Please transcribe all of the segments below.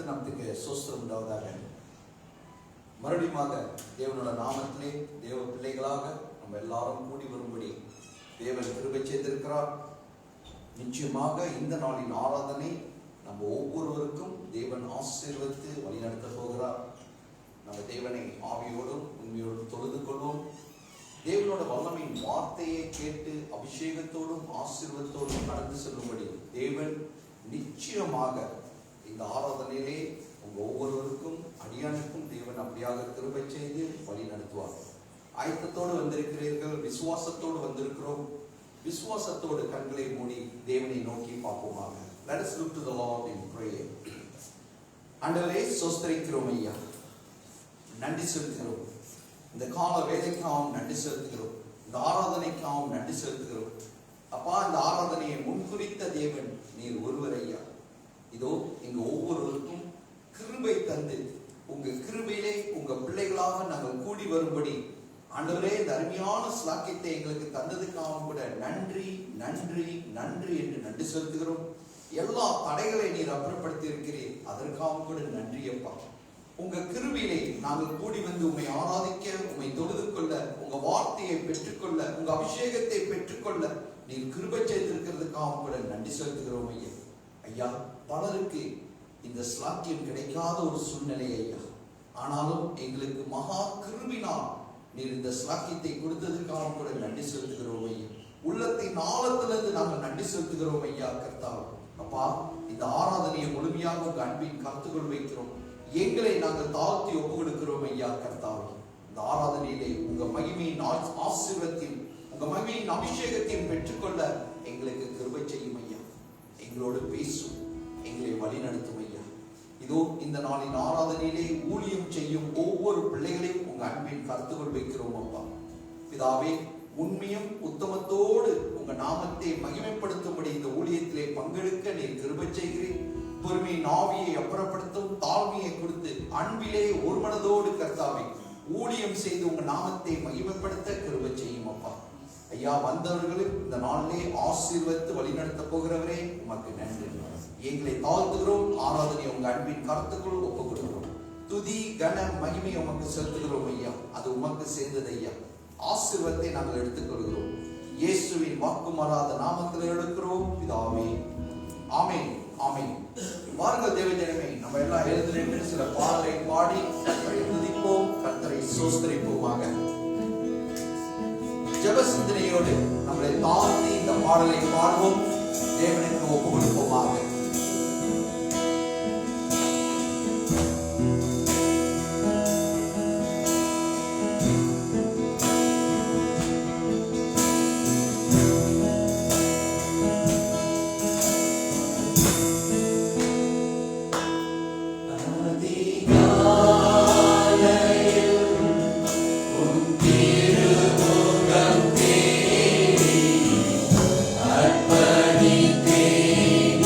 கர்த்தருக்கு ஸ்தோத்திரம் உண்டாவதாக. மறுபடியும் தேவனோட நாமத்திலே தேவ பிள்ளைகளாக நம்ம எல்லாரும் கூடி வரும்படி தேவன் கிருபை செய்திருக்கிறார். நிச்சயமாக இந்த நாளின் ஆராதனை நம்ம ஒவ்வொருவருக்கும் தேவன் ஆசீர்வதித்து வழிநடத்த போகிறார். நம்ம தேவனை ஆவியோடும் உண்மையோடும் தொழுது கொள்வோம். தேவனோட வல்லமையின் வார்த்தையை கேட்டு அபிஷேகத்தோடும் ஆசீர்வாதத்தோடும் கடந்து செல்லும்படி தேவன் நிச்சயமாக இந்த ஆராதனையிலே உங்க ஒவ்வொருவருக்கும் அடியானுக்கும் தேவன் அப்படியாக கிருபை செய்து வழி நடத்துவார். ஆயத்தத்தோடு வந்திருக்கிறீர்கள், விசுவாசத்தோடு வந்திருக்கிறோம். விசுவாசத்தோடு கண்களை மூடி தேவனை நோக்கி பார்ப்போமாக. Let us look to the Lord in prayer. ஆண்டவரே, ஸ்தோத்திரிக்கிறோம் ஐயா, நன்றி செலுத்துகிறோம். இந்த கால வேலைக்காகவும் நன்றி செலுத்துகிறோம். இந்த ஆராதனைக்காகவும் நன்றி செலுத்துகிறோம். அப்பா, இந்த ஆராதனையை முன்குறித்த தேவன் நீர் ஒருவர் ஐயா. இதோ எங்க ஒவ்வொருவருக்கும் கிருபை தந்து உங்க கிருபையிலே உங்க பிள்ளைகளாக நாங்கள் கூடி வரும்படி ஆண்டவரே இந்த அருமையான ஸ்லாக்கியத்தை எங்களுக்கு தந்ததுக்காக கூட நன்றி நன்றி நன்றி என்று நன்றி செலுத்துகிறோம். எல்லா தடைகளை நீர் அப்புறப்படுத்தி இருக்கிறீர், அதற்காக கூட நன்றி அப்பா. உங்க கிருபையிலே நாங்கள் கூடி வந்து உம்மை ஆராதிக்க, உம்மை தொழுது கொள்ள, உங்க வார்த்தையை பெற்றுக்கொள்ள, உங்க அபிஷேகத்தை பெற்றுக்கொள்ள நீர் கிருபை செய்திருக்கிறதுக்காக கூட நன்றி செலுத்துகிறோம் ஐயா. ஐயா, பலருக்கு இந்த ஸ்லாக்கியம் கிடைக்காத ஒரு சூழ்நிலை ஐயா. ஆனாலும் எங்களுக்கு மகா கிருபினால் நீர் இந்த ஸ்லாக்கியத்தை கொடுத்ததுக்காக கூட நன்றி செலுத்துகிறோம் ஐயா. உள்ளத்தின் ஆழத்திலிருந்து நாங்கள் நன்றி செலுத்துகிறோம் ஐயா. கர்த்தாவே அப்பா, இந்த ஆராதனையை முழுமையாக உங்க அன்பின் கருத்துக்கள் வைக்கிறோம். எங்களை நாங்கள் தாழ்த்தி ஒப்பு கொடுக்கிறோம் ஐயா. கர்த்தாவே இந்த ஆராதனையிலே உங்க மகிமையின் ஆசீர்வாதத்தையும் உங்க மகிமையின் அபிஷேகத்தையும் பெற்றுக்கொள்ள எங்களுக்கு கிருபை செய்யும் ஐயா. எங்களோடு பேசும், எங்களை வழி நடத்தும் ஐயா. இதோ இந்த நாளின் ஆராதனையிலே ஊழியம் செய்யும் ஒவ்வொரு பிள்ளைகளையும் உங்க அன்பின் கருத்துக்கள் வைக்கிறோம் அப்பா. பிதாவே, உண்மையும் உத்தமத்தோடு உங்க நாமத்தை மகிமைப்படுத்தும்படி இந்த ஊழியத்திலே பங்கெடுக்க நீர் கிருபை செய்கிறேன். பொறுமையின் ஆவியை அப்புறப்படுத்தும் தாழ்மையை கொடுத்து அன்பிலே ஒரு மனதோடு கர்த்தாவே ஊழியம் செய்து உங்க நாமத்தை மகிமைப்படுத்த கிருபை செய்யும் அப்பா. ஐயா, வந்தவர்களும் இந்த நாளிலே ஆசீர்வதித்து வழிநடத்த போகிறவரே உமக்கு நன்றி. எங்களை தாழ்த்துகிறோம். ஆராதனை உங்க அன்பின் கருத்துக்குள் ஒப்புக் கொடுக்கிறோம். துதி கன மகிமை உமக்கு செலுத்துகிறோம் ஐயா. அது உமக்கு சேர்ந்தது ஐயா. ஆசீர்வாதத்தை நாங்கள் எடுத்துக்கொள்கிறோம். இயேசுவின் வாக்கு மாறாத நாமத்தில் எடுக்கிறோம் பிதாவே, ஆமென் ஆமென். வாருங்கள் தேவஜனமே, நம்ம எல்லாம் எழுந்து நின்று சில பாடலை பாடி கர்த்தரை துதிப்போம், கர்த்தரை ஸ்தோத்திரிப்போமாக. ஜெப சிந்தனையோடு நம்மளை தாழ்த்தி இந்த பாடலை பாடுவோம், தேவனுக்கு ஒப்பு கொடுப்போமாக. அர்ப்பணித்தேன்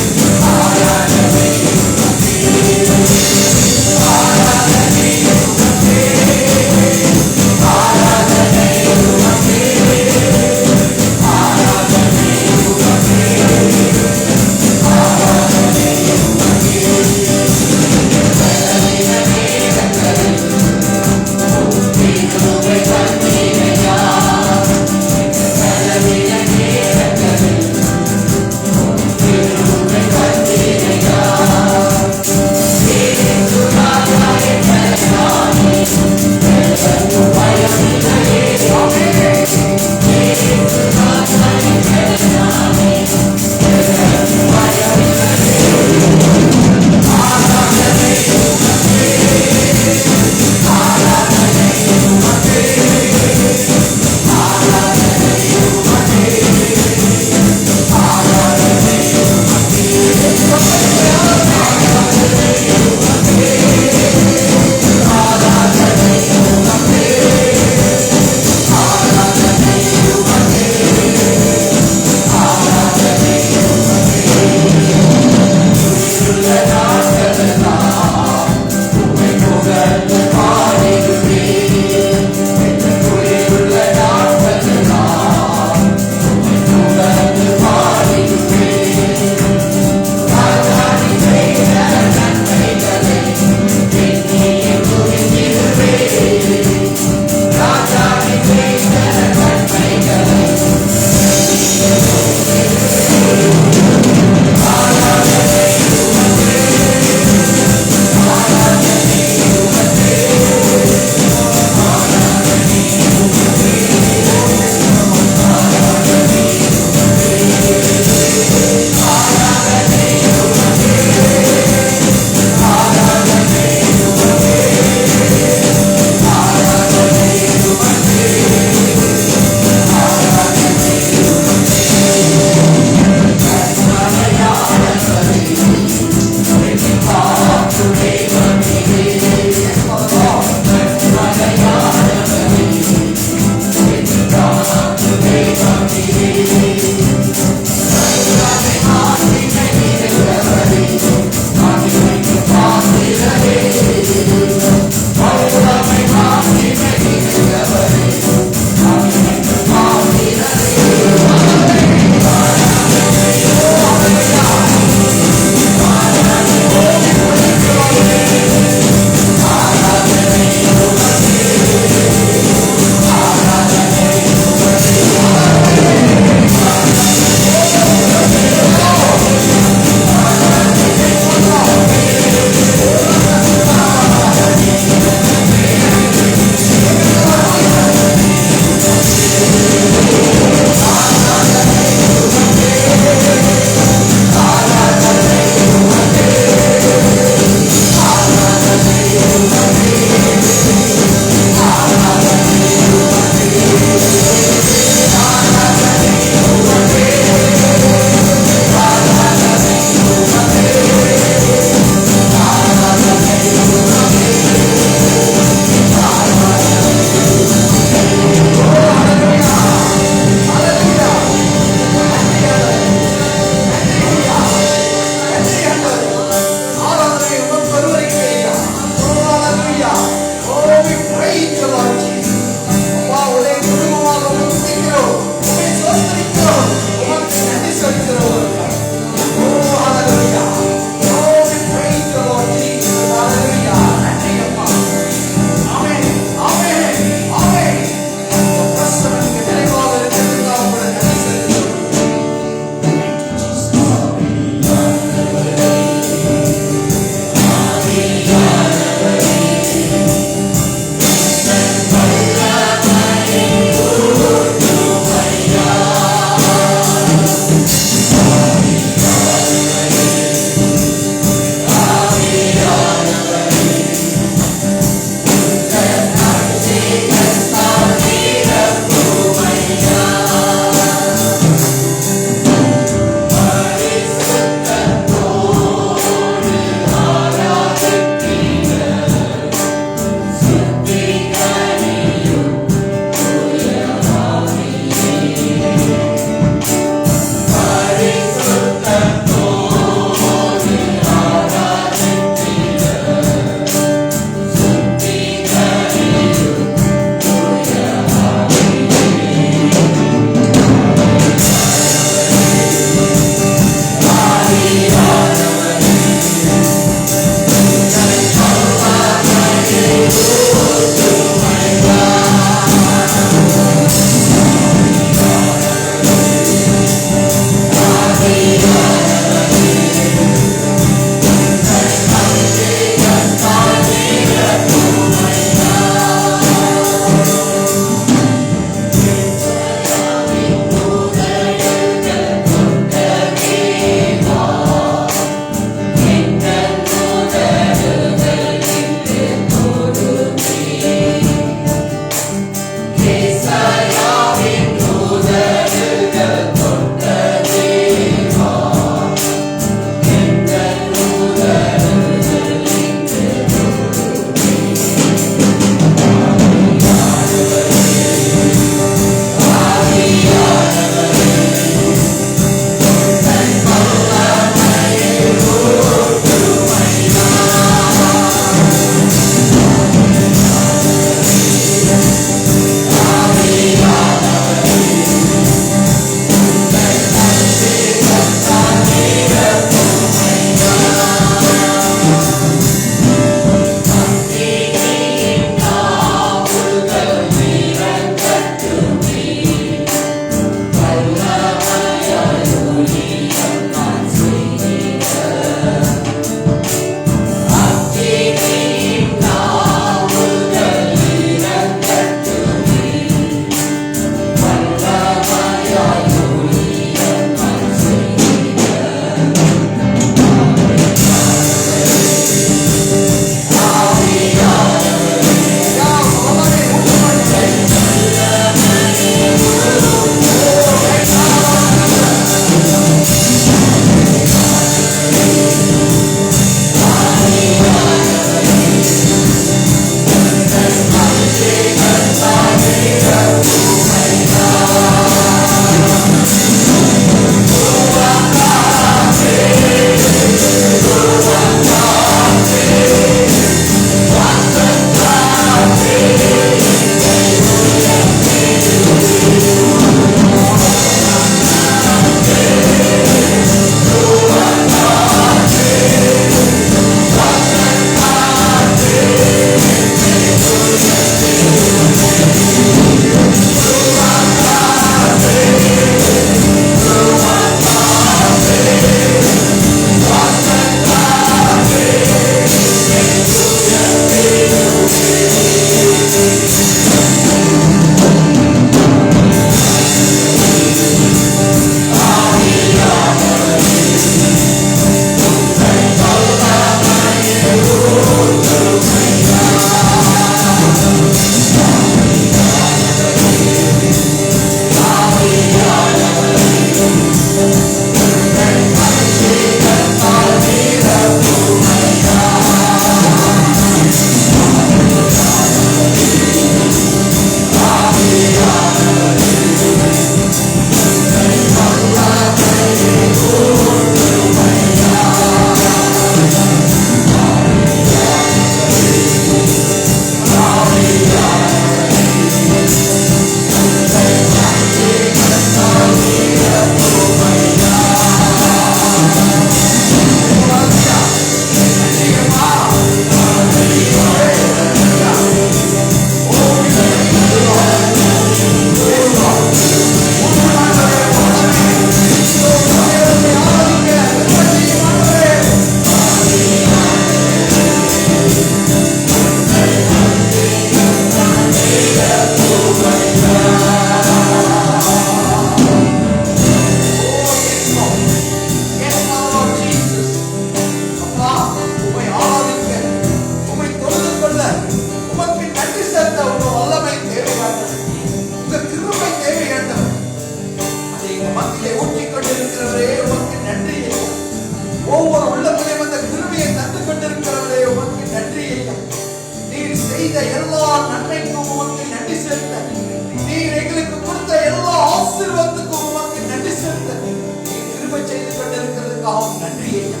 தந்ததுக்காகவும் நன்றி ஐயா.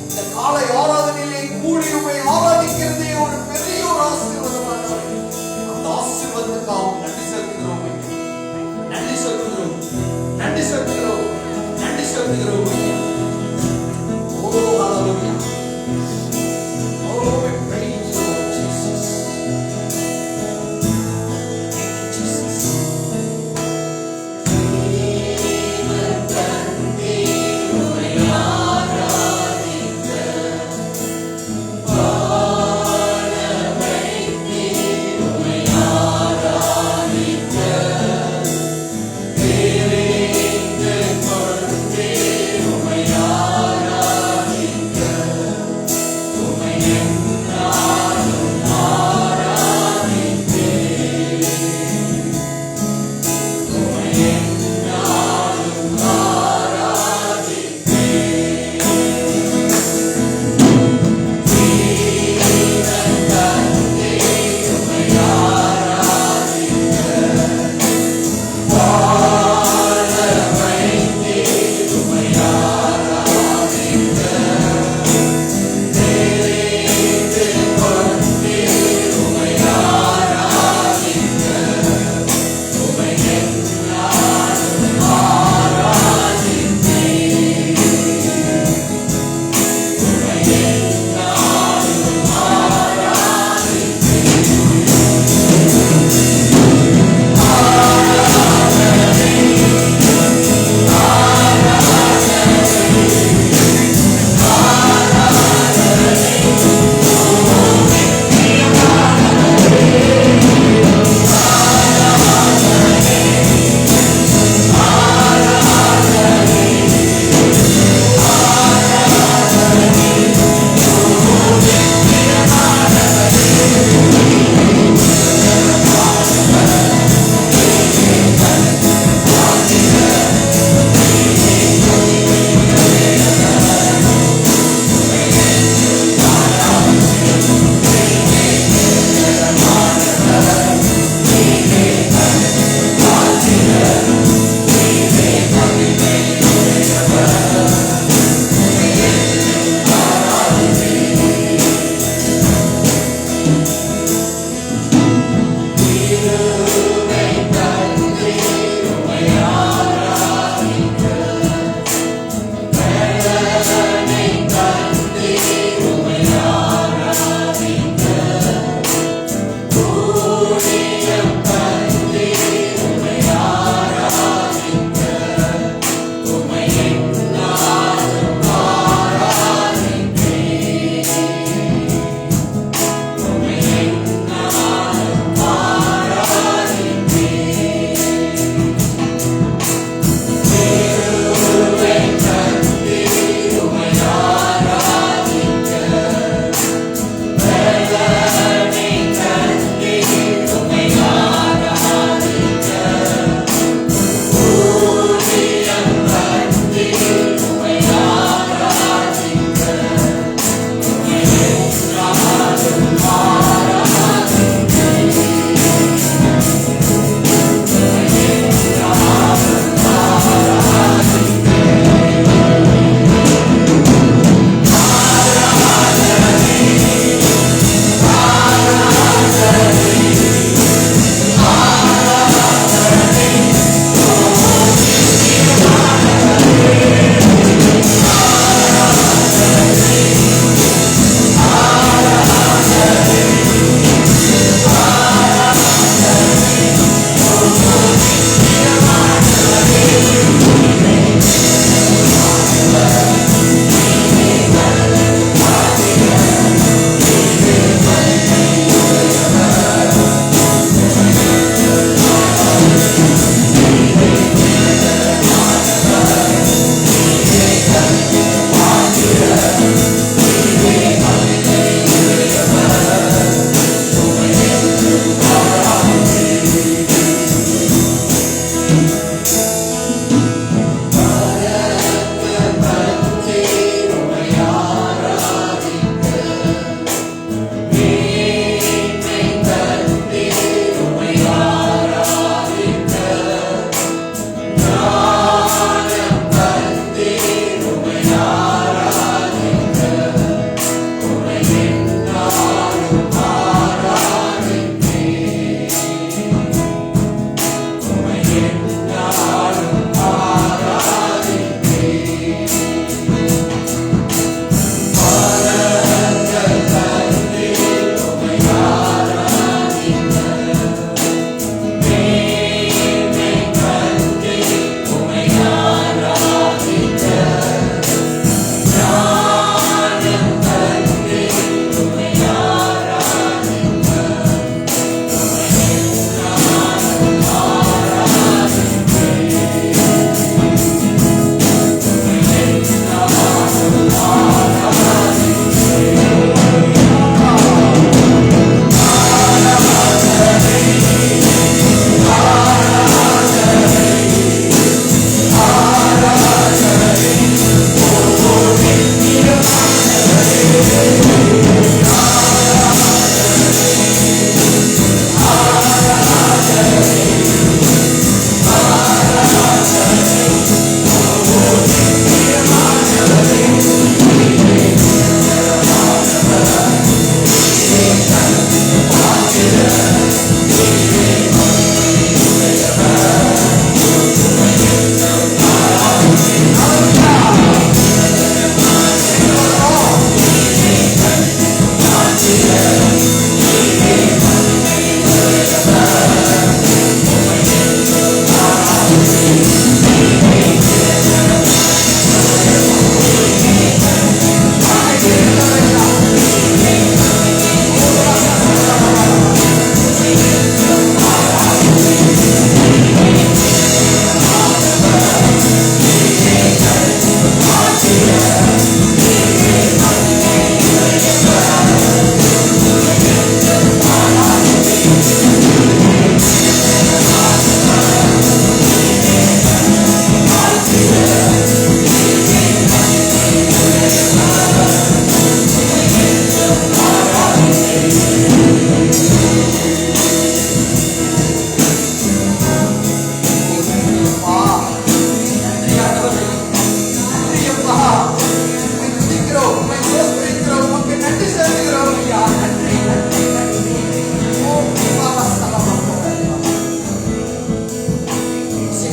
இந்த காலை ஆராதனையிலே கூடி உம்மை ஆராதிக்கிறதே ஒரு பெரிய ஒரு ஆசீர்வாதம் ஆண்டவரே. அந்த ஆசீர்வாதத்துக்காகவும் நன்றி செலுத்துகிறோம் ஐயா. நன்றி செலுத்துகிறோம், நன்றி செலுத்துகிறோம், நன்றி செலுத்துகிறோம் ஐயா. ஓ ஹalleluya. Oh, we praise you, Lord Jesus. Thank you, Jesus. Thank you.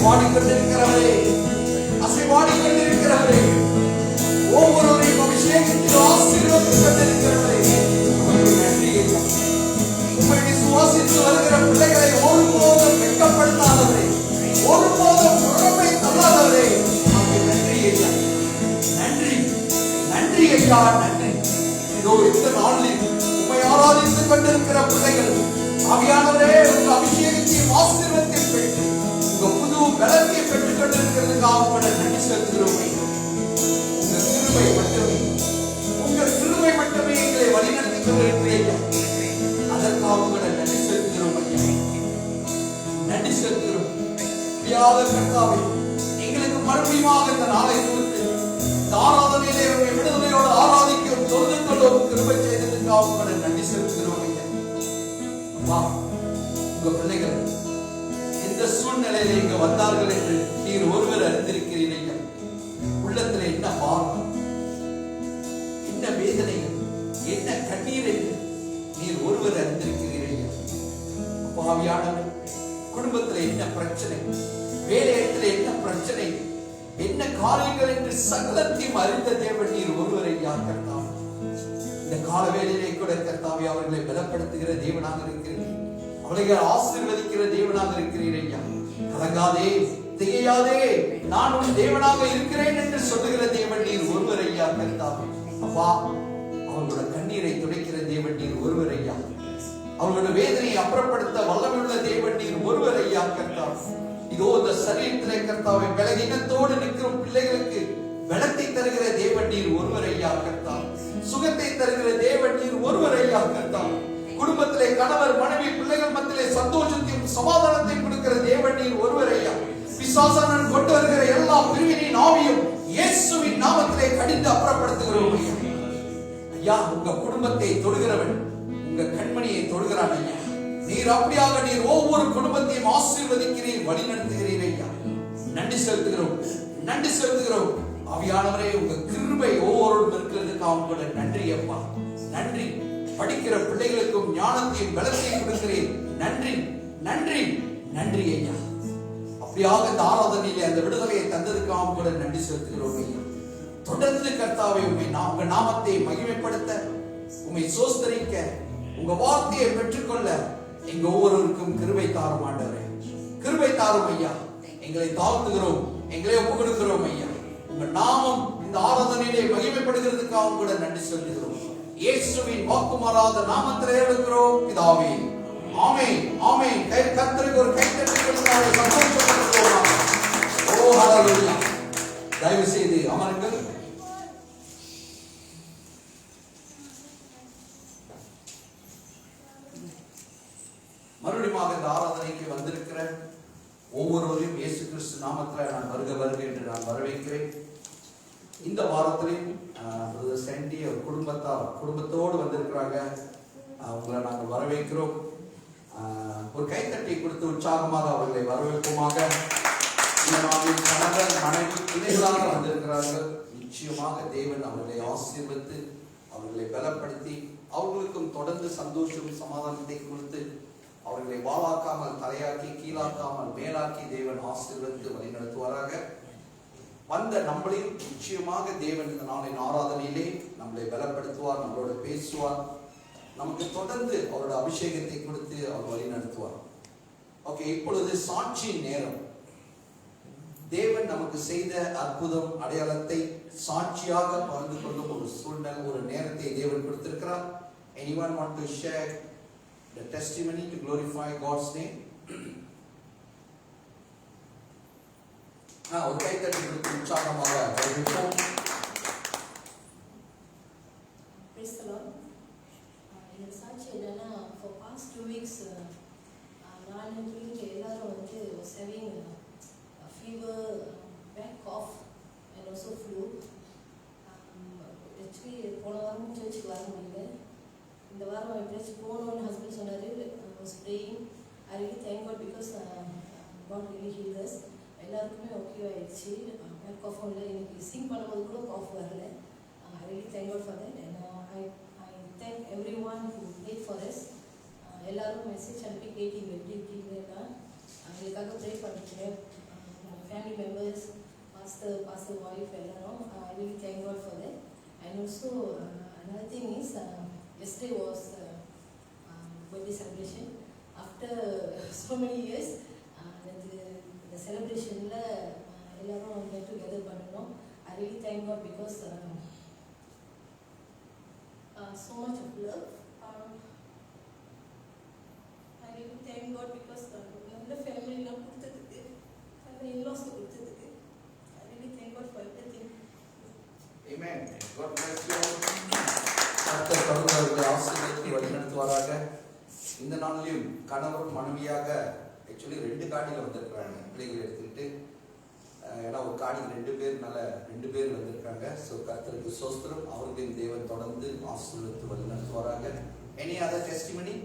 அசைவாடிக்கொண்டிருக்கிறவரே, அசைவாடிக்கொண்டிருக்கிறவரே, ஒவ்வொருவரையும் அபிஷேகத்தில் ஆசீர்வதித்துக் கொண்டிருக்கிறவரே, உமக்கு நன்றி ஐயா. உம்மை விசுவாசித்து வருகிற பிள்ளைகளை ஒருபோதும் வெட்கப்படுத்தாதவரே, ஒருபோதும் புறமை தள்ளாதவரே, உமக்கு நன்றி ஐயா. நன்றி, நன்றி ஐயா, நன்றி. இதோ இந்த நாளில் உம்மை ஆராதித்துக் கொண்டிருக்கிற பிள்ளைகள் ஆவியானவரே, உங்க அபிஷேகத்தையும் ஆசீர்வாதத்தையும் பெற்று உங்க புது பலத்தை பெற்றுக் கொண்டிருக்கிறதுக்காக உங்களை நன்றி செலுத்துகிறோம். உங்க கிருபை மட்டுமே, உங்க கிருபை மட்டுமே எங்களை வழிநடத்திக் கொண்டிருக்கிறீர்கள். அதற்காக உங்களை நன்றி செலுத்துகிறோம் ஐயா, நன்றி செலுத்துகிறோம். பிரியாத கர்த்தாவே, எங்களுக்கு மறுபடியும் இந்த நாளை கொடுத்து இந்த ஆராதனையிலே விடுதலையோடு ஆராதிக்கும் தொழுது கொள்ளும் கிருபை செய்ததுக்காக உங்களை நன்றி செலுத்துகிறோம் ஐயா. உங்க பிள்ளைகள் எந்த சூழ்நிலையில இங்க வந்தார்கள் என்று நீர் ஒருவர் அறிந்திருக்கிறீர்கள். உள்ளத்துல என்ன பாரம், என்ன வேதனைகள், என்ன கண்ணீர் என்று நீர் ஒருவர் அறிந்திருக்கிறீர்கள். பாவியானவர், குடும்பத்துல என்ன பிரச்சனை, வேலையிடத்துல என்ன பிரச்சனை, என்ன காரியங்கள் என்று சகலத்தையும் அறிந்த தேவன் நீர் ஒருவரை யார் கர்த்தாவே. இந்த கால வேளையிலே கூட கர்த்தாவே அவர்களை பலப்படுத்துகிற தேவனாக இருக்கிறீர்கள், அவர்களை ஆசீர்வதிக்கிற தேவனாக இருக்கிறீர் ஐயா. கலங்காதே, திகையாதே, நான் உன் தேவனாக இருக்கிறேன் என்று சொல்லுகிற தேவன் நீர் ஒருவர் ஐயா கர்த்தாவே. அப்பா, அவர்களோட கண்ணீரை துடைக்கிற தேவன் நீர் ஒருவர் ஐயா. அவர்களோட வேதனையை அப்புறப்படுத்த வல்லமையுள்ள தேவன் நீர் ஒருவர் ஐயா கர்த்தாவே. இதோ இந்த சரீரத்திலே கர்த்தாவே பலவீனத்தோடு நிற்கிற பிள்ளைகளுக்கு பலத்தை தருகிற தேவன் நீர் ஒருவர் ஐயா கர்த்தாவே. சுகத்தை தருகிற தேவன் நீர் ஒருவர் ஐயா கர்த்தாவே. குடும்பத்திலே கணவர் மனைவி பிள்ளைகள் மத்தியிலே சந்தோஷத்தையும் சமாதானத்தையும் கொடுக்கிற தேவன் நீர் ஒருவர் ஐயா. பிசாசானன் கொண்டு வருகிற எல்லா பிரிவினின் ஆவியும் இயேசுவின் நாமத்திலே கடிந்து அப்புறப்படுத்துகிறோம் ஐயா. ஐயா, உங்க குடும்பத்தை தொடுகிறவன் உங்க கண்மணியை தொடுகிறான் ஐயா. நீர் அப்படியாக நீர் ஒவ்வொரு குடும்பத்தையும் ஆசீர்வதிக்கிறீர், வழி நடத்துகிறீர் ஐயா. நன்றி செலுத்துகிறோம், நன்றி செலுத்துகிறோம். ஆவியானவரே, உங்க கிருபை ஒவ்வொருவரும் இருக்கிறதுக்காக கூட நன்றி அப்பா, நன்றி. படிக்கிற பிள்ளைகளுக்கும் ஞானத்தையும் பலத்தையும் கொடுக்கிறேன், நன்றி, நன்றி, நன்றி ஐயா. அப்படியாக இந்த ஆராதனையிலே அந்த விடுதலையை தந்ததுக்காக கூட நன்றி செலுத்துகிறோம் ஐயா. தொடர்ந்து கர்த்தாவே உங்க நாமத்தை மகிமைப்படுத்த, உம்மை சோஸ்தரிக்க, உங்க வார்த்தையை பெற்றுக்கொள்ள எங்க ஒவ்வொருவருக்கும் கிருபை தாரும் ஆண்டவரே, கிருபை தாரும் ஐயா. எங்களை தாழ்த்துகிறோம், எங்களை ஒப்புக் கொடுக்கிறோம் ஐயா. உங்க நாமம் இந்த ஆராதனையிலே மகிமைப்படுகிறதுக்காக கூட நன்றி செலுத்துகிறோம். இயேசுவின் வாக்கு மாறாத நாமத்திலே எடுக்கிறோம் பிதாவே, ஆமென், ஆமென். கர்த்தருக்கு ஒரு கைத்தட்டி கொடுத்தால் சந்தோஷப்படுவோம். ஓ ஹalleluya. தயவு செய்து அமருங்கள். மறுபடியும் இந்த ஆராதனைக்கு வந்திருக்கிற ஒவ்வொருவரையும் இயேசு கிறிஸ்து நாமத்தில் நான் வருக வருக என்று நான் வரவேற்கிறேன். இந்த வாரத்திலையும் சென்டி குடும்பத்தோடு வந்திருக்கிறாங்க, உங்களை நாங்கள் வரவேற்கிறோம். ஒரு கைத்தட்டி கொடுத்து உற்சாகமாக அவர்களை வரவேற்போமாக. இந்த நாளில் கணவர் மனைவி இணைகளாக வந்திருக்கிறார்கள். நிச்சயமாக தேவன் அவர்களை ஆசீர்வதித்து அவர்களை பலப்படுத்தி அவர்களுக்கும் தொடர்ந்து சந்தோஷம் சமாதானத்தை கொடுத்து அவர்களை வாளாக்காமல் தலையாக்கி கீழாக்காமல் மேலாக்கி தேவன் ஆசீர்வதித்து வழி நடத்துவாராக. வந்த நம்மளையும் நிச்சயமாக தேவன் இந்த நாளின் ஆராதனையிலே நம்மளை பலப்படுத்துவார், நம்மளோட பேசுவார், நமக்கு தொடர்ந்து அவரோட அபிஷேகத்தை கொடுத்து அவர் வழி நடத்துவார். ஓகே, இப்பொழுது சாட்சியின் நேரம். தேவன் நமக்கு செய்த அற்புதம் அடையாளத்தை சாட்சியாக பகிர்ந்து கொள்ளும் ஒரு சூழ்நிலை, ஒரு நேரத்தை தேவன் கொடுத்திருக்கிறார். Anyone want to share the testimony to glorify God's name? ஒரு கைத்தட்டி கொடுத்து உற்சாகமாக வரவேற்போம். Praise the Lord. இந்த சாட்சி என்னன்னா, for past 2 weeks நான் பிள்ளைங்க எல்லாரும் வந்து having fever, back cough and also flu. Actually போன வாரம் சர்ச்சுக்கு வர முடியல. இந்த வாரம் எப்படியாச்சும் போகணும்னு ஹஸ்பண்ட் சொன்னார். I was praying. I really thank God because God really healed us. எல்லாருக்குமே ஓகே ஆயிடுச்சு. பேக் காஃப் இல்லை, எனக்கு சிங் பண்ணும்போது கூட காஃப் வரல. I really thank God for that and I thank everyone who prayed for us. எல்லாரும் message அனுப்பி கேட்டீங்க எப்படி இருக்கீங்கன்னா, எங்களுக்காக ப்ரே பண்ணிக்கிறேன். pastor wife எல்லாரும் I really thank God for that. And also another thing is yesterday was birthday celebration after so many years. The celebration la எல்லாரும் get together பண்ணோம். I really thank God because so much of love. I really thank God because நல்ல family எல்லாம் கொடுத்ததுக்கு நல்ல in-laws கொடுத்ததுக்கு I really thank God for everything. Amen. God bless you. கர்த்தர் தொடர்ந்து ஆசீர்வதித்து வழிநடத்துவாராக. இந்த நாளிலும் கணவர் மனைவியாக ஆக்சுவலி 2 காடியில் வந்திருக்கிறாங்க பிள்ளைகளை எடுத்துக்கிட்டு. ஏன்னா ஒரு காடிக்கு 2 பேர் வந்திருக்காங்க. ஸோ கர்த்தருக்கு ஸ்தோத்திரம். அவர்களின் தேவன் தொடர்ந்து ஆசீர்வதித்து வழிநடத்துவாராக. Any other testimony?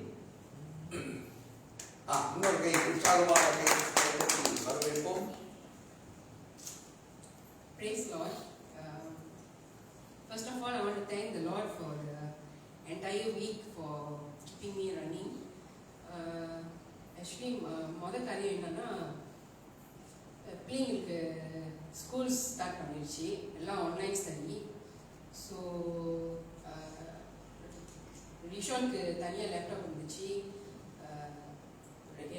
இன்னொரு கை உற்சாகமாக வரவேற்போம். Praise Lord. First of all, I want to thank the Lord for the entire week for keeping me running. Actually, முதல் காரியம் என்னன்னா பிள்ளைங்களுக்கு ஸ்கூல்ஸ் ஸ்டார்ட் பண்ணிடுச்சு, எல்லாம் ஆன்லைன் ஸ்டடி. ஸோ ரிஷானுக்கு தனியாக லேப்டாப் இருந்துச்சு,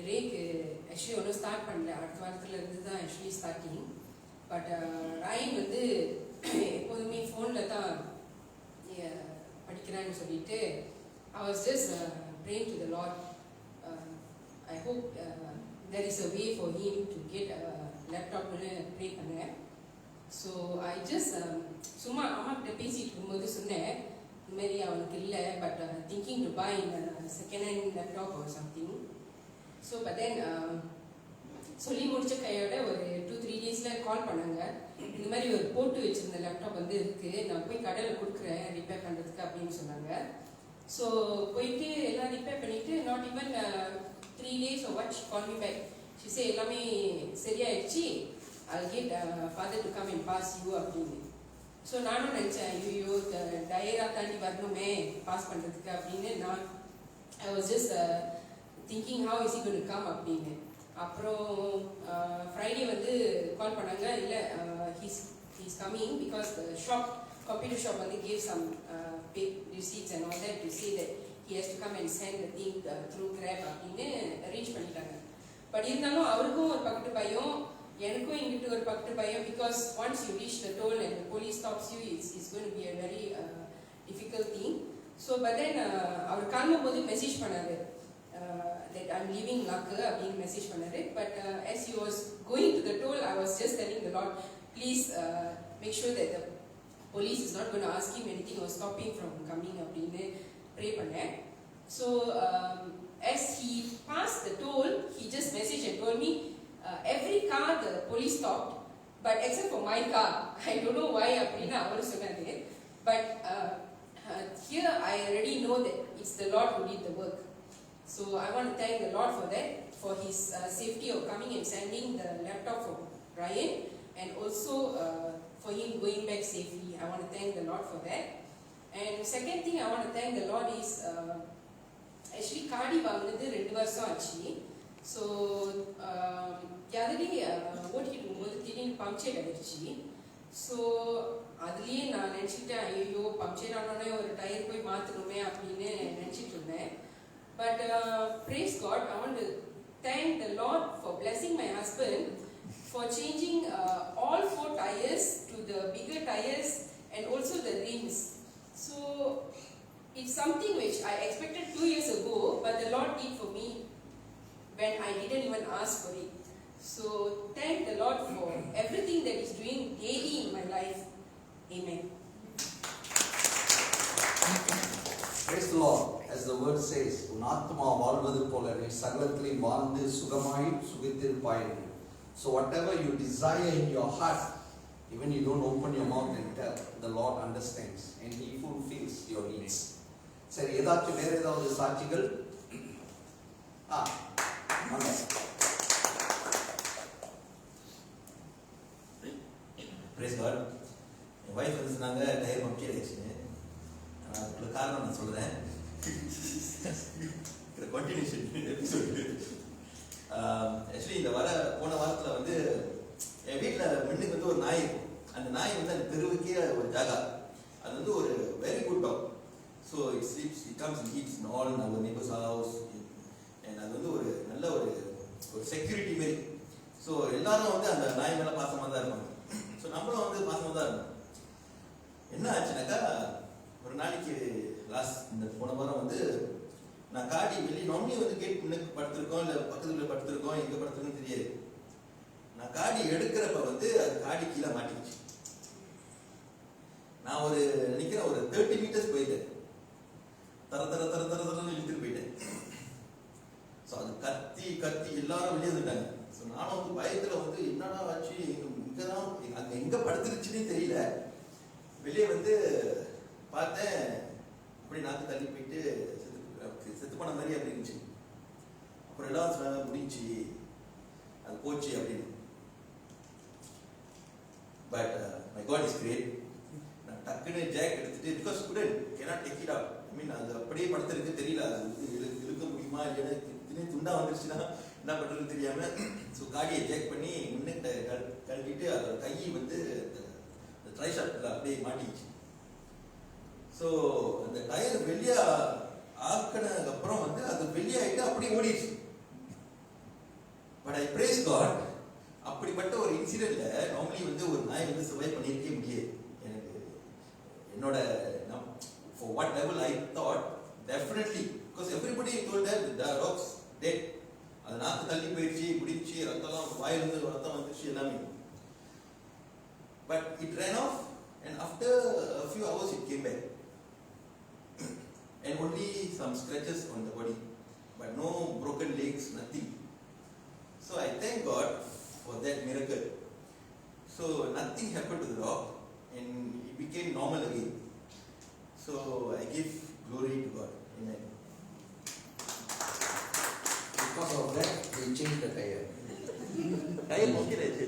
ரேக்கு ஆக்சுவலி ஒன்றும் ஸ்டார்ட் பண்ணல, அடுத்த வாரத்தில் இருந்து தான் ஆக்சுவலி ஸ்டார்டிங். பட் ராயின் வந்து எப்போதுமே ஃபோனில் தான் படிக்கிறான்னு சொல்லிட்டு I was just praying to the Lord. I hope there is a way for him to get a laptop ன்னு ப்ரே பண்ணேன். ஸோ I just சும்மா அம்மாக்கிட்ட பேசிகிட்டு இருக்கும்போது சொன்னேன், இந்த மாதிரி அவனுக்கு இல்லை, but thinking to buy second hand laptop or something. So but then சொல்லி முடிச்ச கையோட ஒரு 2-3 டேஸில் கால் பண்ணாங்க, இந்த மாதிரி ஒரு போட்டு வச்சுருந்த லேப்டாப் வந்து இருக்குது, நான் போய் கடையில் கொடுக்குறேன் ரிப்பேர் பண்ணுறதுக்கு அப்படின்னு சொன்னாங்க. ஸோ போயிட்டு எல்லாம் ரிப்பேர் பண்ணிவிட்டு not even 3 days or what, she called me back. She said எல்லாமே சரியாயிடுச்சு, I'll get father to come and pass you அப்படின்னு. ஸோ நானும் நினச்சேன், ஐயோ டயரா தாண்டி வரணுமே பாஸ் பண்ணுறதுக்கு அப்படின்னு. நான் I was just thinking how is he going to come அப்படின்னு. அப்புறம் ஃப்ரைடே வந்து கால் பண்ணாங்க, இல்லை he's coming because the shop, computer shop வந்து gave some receipts and all that to say that he has to come and send the thing through Grab அப்படின்னு arrange பண்ணிட்டாங்க. But இருந்தாலும் அவருக்கும் ஒரு பக்கத்து பயம், எனக்கும் இங்கிட்டு ஒரு பக்கத்து பயம். Because once you reach the toll and the police stops you, it's going to be a very difficult thing. So but then அவர் கிளம்பும் போது மெசேஜ் பண்ணாரு that I'm leaving Lakka அப்படின்னு மெசேஜ் பண்ணாரு. But as he was going to the toll, I was just telling the Lord, please make sure that the police is not going to ask him anything or stop him from coming அப்படின்னு pray பண்ணேன். So as he passed the toll, he just messaged and told me every car the police stopped but except for my car. I don't know why அப்படின்னு அவரு சொன்னாரு. But here I already know that it's the Lord who did the work. So I want to thank the Lord for that, for his safety of coming and sending the laptop for Ryan, and also for him going back safely. I want to thank the Lord for that. And second thing I want to thank the Lord is actually காடி வாங்கினது 2 வருஷம் ஆச்சு. So அதுலேயே ஓட்டிகிட்டு இருக்கும்போது திடீர்னு பம்ப்சேட் ஆகிடுச்சு. So அதுலேயே நான் நினச்சிக்கிட்டேன், ஐயோ பம்ப்சேட் ஆனோடனே ஒரு டயர் போய் மாற்றணுமே அப்படின்னு நினச்சிட்டு இருந்தேன். But praise God, I want to thank the Lord for blessing my husband for changing all 4 tires to the bigger tires and also the rims. So it's something which I expected 2 years ago, but the Lord did for me when I didn't even ask for it. So thank the Lord for everything that He's doing daily in my life. Amen. Praise the Lord. As the word says, உன் ஆத்மா வாழ்வது போல நீ சகலத்திலும் வாழ்ந்து சுகமாய் சுகித்திருப்பாய். So whatever you desire in your heart, even you don't open your mouth and tell, the Lord understands and He fulfills your needs. சரி, ஏதாச்சும் வேற ஏதாவது சாட்சிகள்? Praise God. என் வைஃப் வந்து சொன்னாங்க டயர் பம்ப்சர் ஆயிடுச்சுன்னு. அதுக்குள்ள காரணம் நான் சொல்கிறேன். Continuation episode. ஆக்சுவலி போன வாரத்தில் வந்து என் வீட்டில் முன்னுக்கு வந்து ஒரு நாய் ஜாகா. அது வந்து ஒரு very good dog. So it comes and eats in all in our neighbours house. And அது வந்து ஒரு நல்ல ஒரு செக்யூரிட்டி மாரி. ஸோ எல்லாரும் வந்து அந்த நாய் மேலே பாசமாக தான் இருப்பாங்க. ஸோ நம்மளும் வந்து பாசமாக தான் இருப்போம். என்ன ஆச்சுனாக்கா, ஒரு நாளைக்கு இந்த போன வாரம் வந்து நான் காடி வெளியே நார்மலி வந்து கேட் முன்னுக்கு படுத்திருக்கோம், இல்லை பக்கத்துல படுத்திருக்கோம், எங்கே படுத்திருக்கோன்னு தெரியாது. நான் காடி எடுக்கிறப்ப வந்து அது காடி கீழே மாட்டிக்கிச்சு. நான் ஒரு நினைக்கிறேன் ஒரு 30 மீட்டர்ஸ் போயிட்டேன். தரன்னு இழுத்துட்டு போயிட்டேன். ஸோ அது கத்தி எல்லாரும் வெளியே வந்துட்டாங்க. ஸோ நானும் வந்து பயத்தில் வந்து என்னடா ஆச்சு, இங்கே தான் அங்கே எங்கே படுத்துருச்சுன்னே தெரியல. வெளியே வந்து பார்த்தேன், அப்படி நாக்கு தள்ளி போயிட்டு செத்து போன மாதிரி அப்படி இருந்துச்சு. அப்புறம் எல்லாம் சொன்னாங்க முடிஞ்சு அது போச்சு அப்படின்னு. But my God is great. நான் டக்குன்னு ஜாக் எடுத்துட்டு, because student cannot take it out. I mean அது அப்படியே படுத்துருக்கு தெரியல, அது இழுக்க முடியுமா இல்லைன்னா திடீர்னு துண்டா வந்துருச்சுன்னா என்ன பண்ணுறதுன்னு தெரியாம ஸோ காடியை ஜாக் பண்ணி முன்னுக்கு கழட்டிட்டு அதோட கையை வந்து ட்ரை ஷாப்ல அப்படியே மாட்டிக்கிச்சு. ஸோ அந்த டயர் வெளியே ஆக்கினதுக்கு அப்புறம் வந்து அது வெளியாயிட்டு அப்படியே ஓடிடுச்சு. பட் ஐ பிரேஸ் காட், அப்படிப்பட்ட ஒரு இன்சிடென்ட்ல நார்மலி வந்து ஒரு நாய் வந்து சர்வைவ் பண்ணியிருக்கே முடியாது. எனக்கு என்னோட for what level I thought definitely, because everybody told that the dogs dead. அது நாக்கு தள்ளி போயிடுச்சு, முடிச்சு, ரத்தம்லாம் வாயிலிருந்து ரத்தம் வந்துச்சு எல்லாமே. But it ran off and after a few hours it came back. And only some scratches on the body, but no broken legs, nothing. So I thank God for that miracle. So nothing happened to the dog and it became normal again. So I give glory to God. Amen. Because of that, they changed the tire. Tire போக்கிடுச்சு.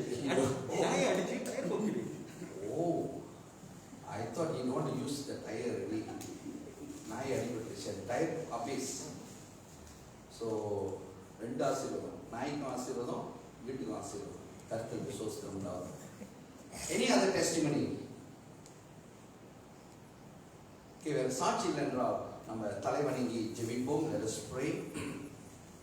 நாய் அடிச்சு tyre போக்கிடுச்சு. Oh, I thought you don't want to use the tire really. நாய் அடிபட்டுச்சு, tyre அபேஸ். So 2 ஆசீர்வாதம், நாய்க்கும் ஆசீர்வாதம், வீட்டுக்கும் ஆசீர்வாதம். கர்த்தருக்கு ஸ்தோத்திரம் உண்டாகும். Any other testimony? வேறு சாட்சி இல்லை என்றால் நம்ம தலைவணங்கி ஜெபிப்போம். Let us pray.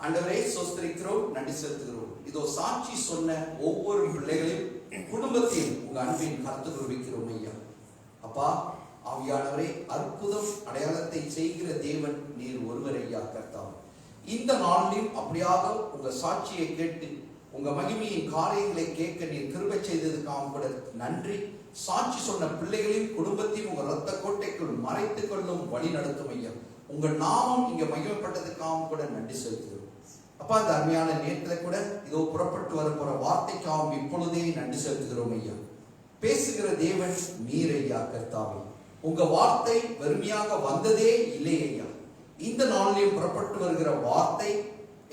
ஆண்டவரே ஸ்தோத்திரிக்கிறோம், நன்றி செலுத்துகிறோம். இதோ சாட்சி சொன்ன ஒவ்வொரு பிள்ளைகளையும் குடும்பத்தையும் உங்க அன்பின் கருத்துக்குள் வைக்கிறோம் ஐயா. அப்பா ஆவியானவரே, அற்புதம் அடையாளத்தை செய்கிற தேவன் நீர் ஒருவர் ஐயா கர்த்தாவே. இந்த நாளிலும் அப்படியாக உங்க சாட்சியை கேட்டு உங்க மகிமையின் காரியங்களை கேட்க நீர் கிருபை செய்ததுக்காக கூட நன்றி. சாட்சி சொன்ன பிள்ளைகளையும் குடும்பத்தையும் உங்க ரத்த கோட்டைக்குள் மறைத்துக் கொள்ளும் வழி நடத்தும் ஐயா. உங்கள் நாமம் இங்க மகிமைப்பட்டதுக்காக கூட நன்றி செலுத்துகிறோம் அப்பா. இந்த அருமையான நேரத்தில் கூட இதோ புறப்பட்டு வர போற வார்த்தைக்காகவும் இப்பொழுதே நன்றி செலுத்துகிறோம் ஐயா. பேசுகிற தேவன் நீர் ஐயா கர்த்தாவே. உங்க வார்த்தை வெறுமையாக வந்ததே இல்லை ஐயா. இந்த நாளிலும் புறப்பட்டு வருகிற வார்த்தை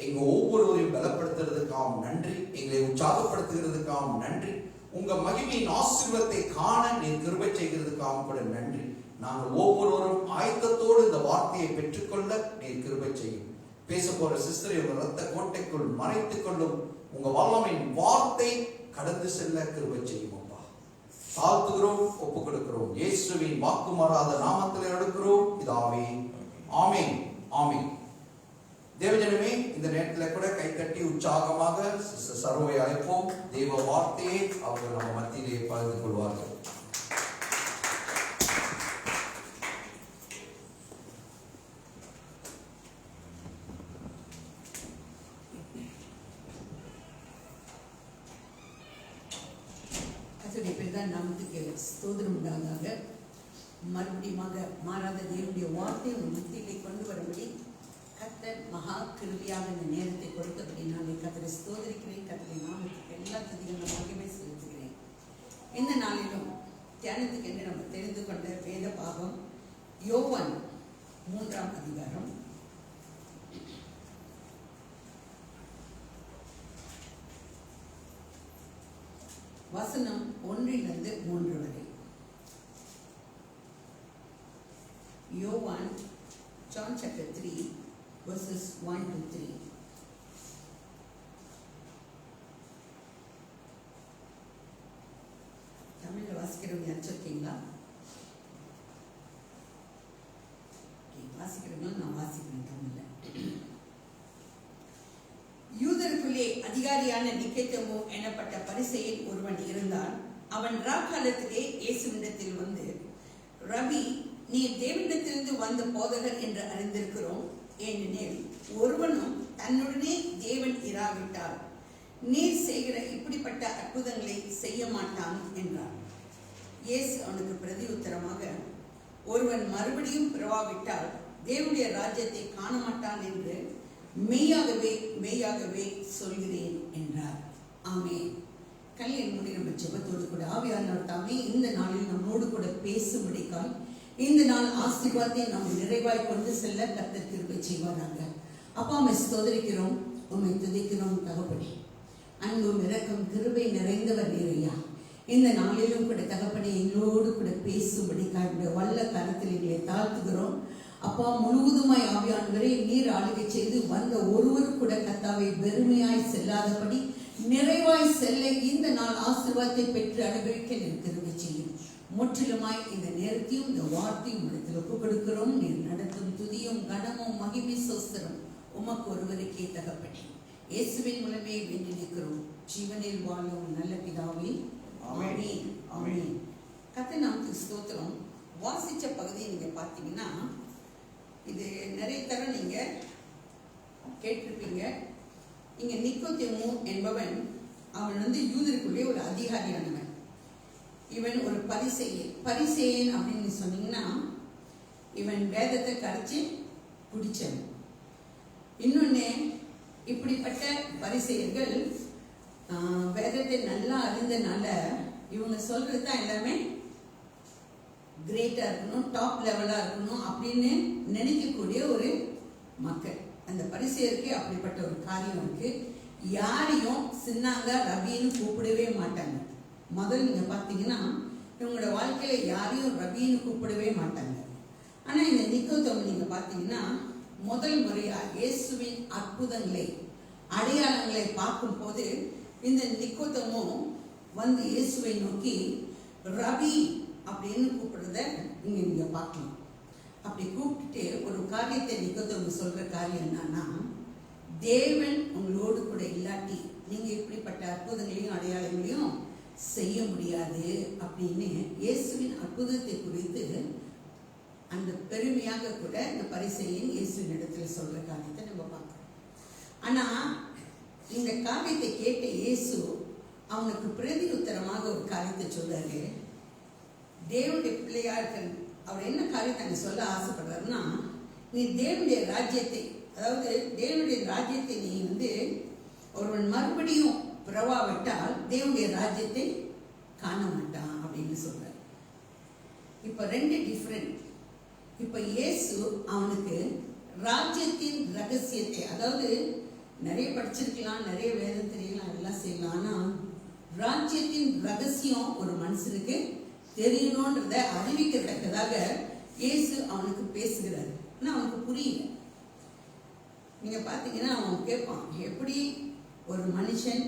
எங்க ஒவ்வொருவரையும் பலப்படுத்துறதுக்காகவும் நன்றி, எங்களை உற்சாகப்படுத்துகிறதுக்காகவும் நன்றி, உங்க மகிமையின் ஆசீர்வாதத்தை காண நீர் கிருபை செய்கிறதுக்காகவும் கூட நன்றி. நாங்கள் ஒவ்வொருவரும் ஆயத்தத்தோடு இந்த வார்த்தையை பெற்றுக்கொள்ள நீர் கிருபை செய்யும். பேச போற சிஸ்டரை உங்க ரத்த கோட்டைக்குள் மறைத்துக் கொள்ளும். உங்க வல்லமையின் வார்த்தை கடந்து செல்ல கிருபை செய்யும் அப்பா. தாழ்த்துகிறோம், ஒப்புக் கொடுக்கிறோம். இயேசுவின் வாக்கு மாறாத நாமத்தில் எடுக்கிறோம் பிதாவே, ஆமென், ஆமென். தேவஜனமே, இந்த நேரத்தில் கூட கைத்தட்டி உற்சாகமாக சர்வை அழைப்போம். தேவ வார்த்தையை அவர்கள் நம்ம மத்தியிலே பகிர்ந்து கொள்வார்கள். நாமத்துக்கு ஸ்தோத்திரம் உண்டாதாக. மறுபடியும் மாறாத தேவனுடைய வார்த்தை உங்கள் மத்தியிலே கொண்டு வரும்படி கர்த்தர் மகா கிருபையாக இந்த நேரத்தை கொடுத்தபடி நான் கர்த்தரை ஸ்தோத்திரிக்கிறேன். கர்த்தரை நாமத்துக்கு எல்லா துதிகளும் மகிமை செலுத்துகிறேன். இந்த நாளிலும் தியானத்துக்கு என்று நம்ம தெரிந்து கொண்ட வேத பாகம் யோவான் 3ஆம் அதிகாரம் வசனம் 1 to 3 வரை. யோவான் John chapter 3 verses 1 to 3. தமிழ்ல வாசிக்கிறவங்க அனுப்பிச்சிருக்கீங்களா? வாசிக்கிறவங்களும் நான் வாசிக்கிறேன் தமிழ்ல. யூதருக்குள்ளே அதிகாரியான நிக்கோதேமு எனப்பட்ட பரிசேயன் ஒருவன் இருந்தான். அவன் ராக்காலத்திலே இயேசுவினிடத்தில் வந்து, ரபி, நீர் தேவனிடத்திலிருந்து வந்த போதகர் என்று அறிந்திருக்கிறோம். ஏனெனில் ஒருவனும் தன்னுடனே தேவன் இராவிட்டால் நீர் செய்கிற இப்படிப்பட்ட அற்புதங்களை செய்ய மாட்டான் என்றார். இயேசு அவனுக்கு பிரதி உத்தரமாக, ஒருவன் மறுபடியும் பிறவாவிட்டால் தேவனுடைய ராஜ்யத்தை காண மாட்டான் என்று மெய்யாகவே மெய்யாகவே சொல்கிறேன் என்றார். ஆமென். கல்யாண முடி நம்ம ஜெபத்தோடு கூட ஆவியானவர் தாமே இந்த நாளில் நம்மோடு கூட பேசும்படிக்கால் இந்த நாள் ஆசீர்வாதத்தை நாம் நிறைவாய் கொண்டு செல்ல கர்த்தர் கிருபை செய்வாராங்க. அப்பா, உம்மை ஸ்தோத்திரிக்கிறோம், உம்மை துதிக்கிறோம் தகப்பனே. அன்பும் இரக்கம் கிருபை நிறைந்தவர் நீரையா. இந்த நாளிலும் கூட தகப்பனே எங்களோடு கூட பேசும்படிக்காக வல்ல கரத்தில் எங்களை தாழ்த்துகிறோம். அப்பா, முழுவதுமாய் ஆவியானவரை நீர் ஆளுகை செய்து வந்த ஒருவர் கூட கர்த்தாவை வெறுமையாய் செல்லாதபடி நிறைவாய் செல்ல இந்த நாள் ஆசீர்வாதத்தை பெற்று அனுபவிக்க இருக்கிறது செய்யும். முற்றிலுமாய் இந்த நேரத்தையும் இந்த வார்த்தையும் இடத்தில் ஒப்புக் கொடுக்கிறோம். நீர் நடத்தும் துதியும் கனமும் மகிமை சோஸ்திரம் உமக்கு ஒருவருக்கே தகப்பனே. இயேசுவின் மூலமே வேண்டி நிற்கிறோம் ஜீவனில் வாழும் நல்ல பிதாவே. ஆமென். ஆமென். கர்த்தர் நாமத்துக்கு ஸ்தோத்திரம். வாசிச்ச பகுதியை நீங்க பார்த்தீங்கன்னா இது நிறைய தரம் நீங்க கேட்டிருப்பீங்க. இங்க நிக்கோதேமு என்பவன் அவன் வந்து யூதருக்குள்ளே ஒரு அதிகாரியானவன். இவன் ஒரு பரிசேயன் அப்படின்னு சொன்னீங்கன்னா இவன் வேதத்தை கரைச்சி குடிச்சவன். இன்னொன்னு, இப்படிப்பட்ட பரிசேயர்கள் வேதத்தை நல்லா அறிந்தனால இவங்க சொல்றது தான் எல்லாமே கிரேட்டா இருக்கணும், டாப் லெவலா இருக்கணும் அப்படின்னு நினைக்கக்கூடிய ஒரு மக்கள். அந்த பரிசேயருக்கு அப்படிப்பட்ட ஒரு காரியம் இருக்கு. யாரையும் சின்னாங்க ரபின்னு கூப்பிடவே மாட்டாங்க. முதல்ல நீங்க பாத்தீங்கன்னா இவங்களோட வாழ்க்கையில யாரையும் ரபின்னு கூப்பிடவே மாட்டாங்க. ஆனா இந்த நிக்கோதேமு நீங்க பாத்தீங்கன்னா முதல் முறையா இயேசுவின் அற்புதங்களை அடையாளங்களை பார்க்கும் போது இந்த நிக்கோதேமு வந்து இயேசுவை நோக்கி ரபி அப்படின்னு கூப்பிடுறத நீங்க பார்க்கலாம். அப்படி கூப்பிட்டுட்டு ஒரு காரியத்தை நிக்கோதேமு சொல்ற காரியம் என்னன்னா, தேவன் உங்களோடு கூட இல்லாட்டி நீங்க இப்படிப்பட்ட அற்புதங்களையும் அடையாளங்களையும் செய்ய முடியாது அப்படின்னு இயேசுவின் அற்புதத்தை குறித்து அந்த பெருமையாக கூட இந்த பரிசேயன் இயேசுவின் இடத்துல சொல்ற காரியத்தை நம்ம பார்க்கிறோம். ஆனா இந்த காரியத்தை கேட்ட இயேசு அவனுக்கு பிரதி உத்தரமாக ஒரு காரியத்தை சொல்றாரு. தேவனுடைய பிள்ளையா இருக்க அவர் என்ன காரியத்தை அங்க சொல்ல ஆசைப்படுறாருன்னா, நீ தேவனுடைய ராஜ்யத்தை, அதாவது தேவனுடைய ராஜ்யத்தை நீ வந்து ஒருவன் மறுபடியும் பிறவாவிட்டால் தேவனுடைய ராஜ்யத்தை காண மாட்டான் அப்படின்னு சொல்றாரு. இப்ப ரெண்டு டிஃபரெண்ட். இப்ப இயேசு அவனுக்கு ராஜ்யத்தின் ரகசியத்தை, அதாவது நிறைய படிச்சிருக்கலாம், நிறைய வேதம் தெரியலாம், எல்லாம் செய்யலாம், ஆனா ராஜ்யத்தின் ரகசியம் ஒரு மனுஷனுக்கு தெரியணும்ன்றத அறிவிக்கிறதுக்காக இயேசு அவனுக்கு பேசுகிறாரு. ஆனா அவனுக்கு புரியல. நீங்க பாத்தீங்கன்னா அவன் கேட்பான், எப்படி ஒரு மனுஷன்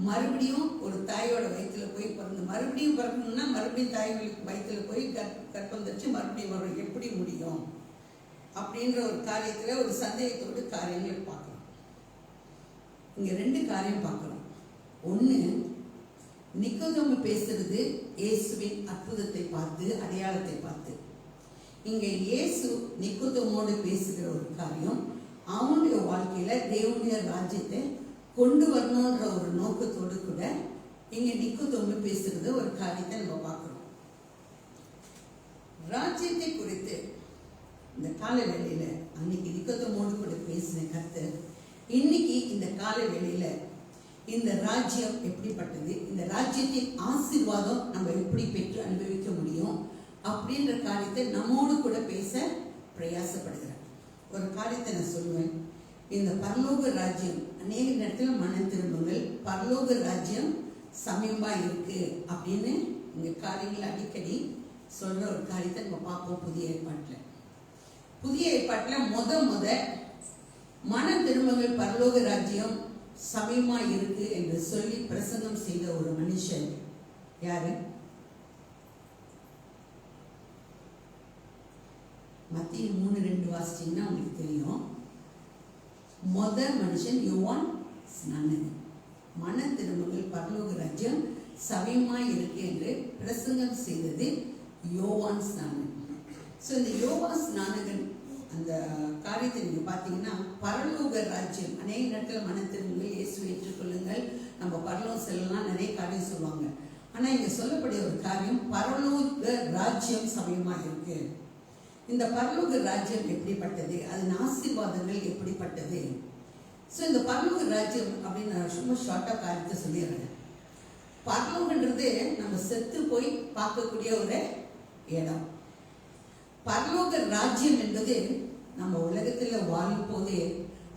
மறுபடியும் ஒரு தாயோட வயிற்றுல போய் பிறந்து மறுபடியும் பிறக்கணும்னா மறுபடியும் தாய் வயிற்றுல போய் கற்பம் தரிச்சு மறுபடியும் வரும், எப்படி முடியும் அப்படின்ற ஒரு காரியத்துல ஒரு சந்தேகத்தோடு காரியங்களை பார்க்கலாம். இங்க ரெண்டு காரியம் பார்க்கிறோம். ஒண்ணு, நிக்கோதேமு பேசுறது இயேசுவின் அற்புதத்தை பார்த்து, அடையாளத்தை பார்த்து. இங்க இயேசு நிக்கோதேமோடு பேசுகிற ஒரு காரியம், அவனுடைய வாழ்க்கையில தேவனுடைய ராஜ்யத்தை கொண்டு வரணும்ன்ற ஒரு நோக்கத்தோடு கூட இங்க நிக்கோதேமு பேசுறது ஒரு காரியத்தை நம்ம பார்க்கிறோம். ராஜ்யத்தை குறித்து இந்த கால வேளையில அன்னைக்கு நிக்கோதேமோடு கூட பேசின கர்த்தர் இன்னைக்கு இந்த கால வேளையில இந்த ராஜ்யம் எப்படிப்பட்டது, இந்த ராஜ்யத்தின் ஆசீர்வாதம் நம்ம எப்படி பெற்று அனுபவிக்க முடியும் அப்படின்ற காரியத்தை நம்மோடு கூட பேச பிரயாசப்படுகிறார். ஒரு காரியத்தை நான் சொல்லுவேன். இந்த பரலோக ராஜ்யம் அநேக நேரத்துல மன திரும்புங்கள், பரலோக ராஜ்யம் சமயமா இருக்கு அப்படின்னு இந்த காரியங்கள் அடிக்கடி சொல்ற ஒரு காரியத்தை நம்ம பார்ப்போம். புதிய ஏற்பாட்டுல முத மன திரும்புங்கள், பரலோக ராஜ்யம் சமயமா இருக்கு என்று சொல்லி பிரசங்கம் செய்த ஒரு மனுஷன் யாரு? மத்திய 3:2 வாசிச்சீங்கன்னா உங்களுக்கு தெரியும். மனுஷன் யோவான் ஸ்நானகன். மன திரும்புங்கள், பரலோக ராஜ்யம் சமயமாய் இருக்கு என்று பிரசங்கம் செய்தது யோவான் ஸ்நானகன். ஸோ இந்த யோவான் ஸ்நானகன் அந்த காரியத்தை நீங்க பார்த்தீங்கன்னா, பரலோக ராஜ்யம் அநேக நேரத்தில் மன திரும்புங்கள், இயேசு ஏற்றுக்கொள்ளுங்கள், நம்ம பரலோகம் செல்லலாம், நிறைய காரியம் சொல்லுவாங்க. ஆனா இங்க சொல்லக்கூடிய ஒரு காரியம், பரலோக ராஜ்யம் சமயமாக இருக்கு. இந்த பரலோக ராஜ்யம் எப்படிப்பட்டது, அதன் ஆசீர்வாதங்கள் எப்படிப்பட்டது? ஸோ இந்த பரலோக ராஜ்யம் அப்படின்னு நான் ரொம்ப ஷார்ட்டாக காரியத்தை சொல்லிடுறேன். பரலோகன்றது நம்ம செத்து போய் பார்க்கக்கூடிய ஒரு இடம். பரலோக ராஜ்யம் என்பது நம்ம உலகத்தில் வாழும் போதே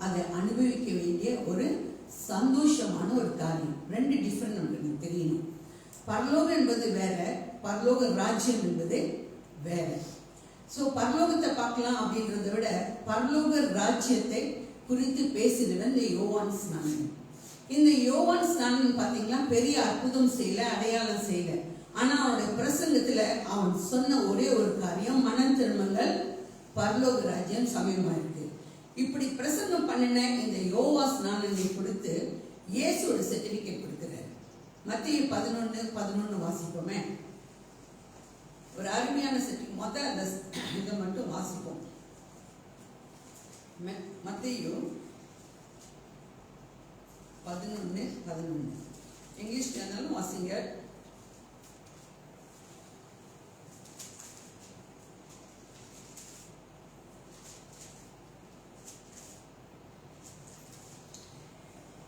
அதை அனுபவிக்க வேண்டிய ஒரு சந்தோஷமான ஒரு காரியம். ரெண்டு டிஃபரெண்ட் நமக்கு தெரியணும். பரலோகம் என்பது வேற, பரலோக ராஜ்யம் என்பது வேற. ஸோ பரலோகத்தை பார்க்கலாம் அப்படின்றத விட பரலோக ராஜ்யத்தை குறித்து பேசினவன் இந்த யோவான் ஸ்நானகன். இந்த யோவான் ஸ்நானகன் பார்த்தீங்கன்னா பெரிய அற்புதம் செய்யல, அடையாளம் செய்யல. ஆனா அவனுடைய பிரசங்கத்துல அவன் சொன்ன ஒரே ஒரு காரியம், மனம் திரும்புங்கள், பரலோக ராஜ்யம் சமயமா இருக்கு. இப்படி பிரசங்கம் பண்ணின இந்த யோவான் ஸ்நானகனை கொடுத்து இயேசுவோட சர்டிபிகேட் கொடுக்கிறார். மத்திய 11:11 வாசிப்போமே. ஒரு அருமையான சர்டிபிகேட். மொத்தம் அந்த இதை மட்டும் வாசிப்போம். மத்திய 11:11 இங்கிலீஷ் சேனலும் வாசிங்க.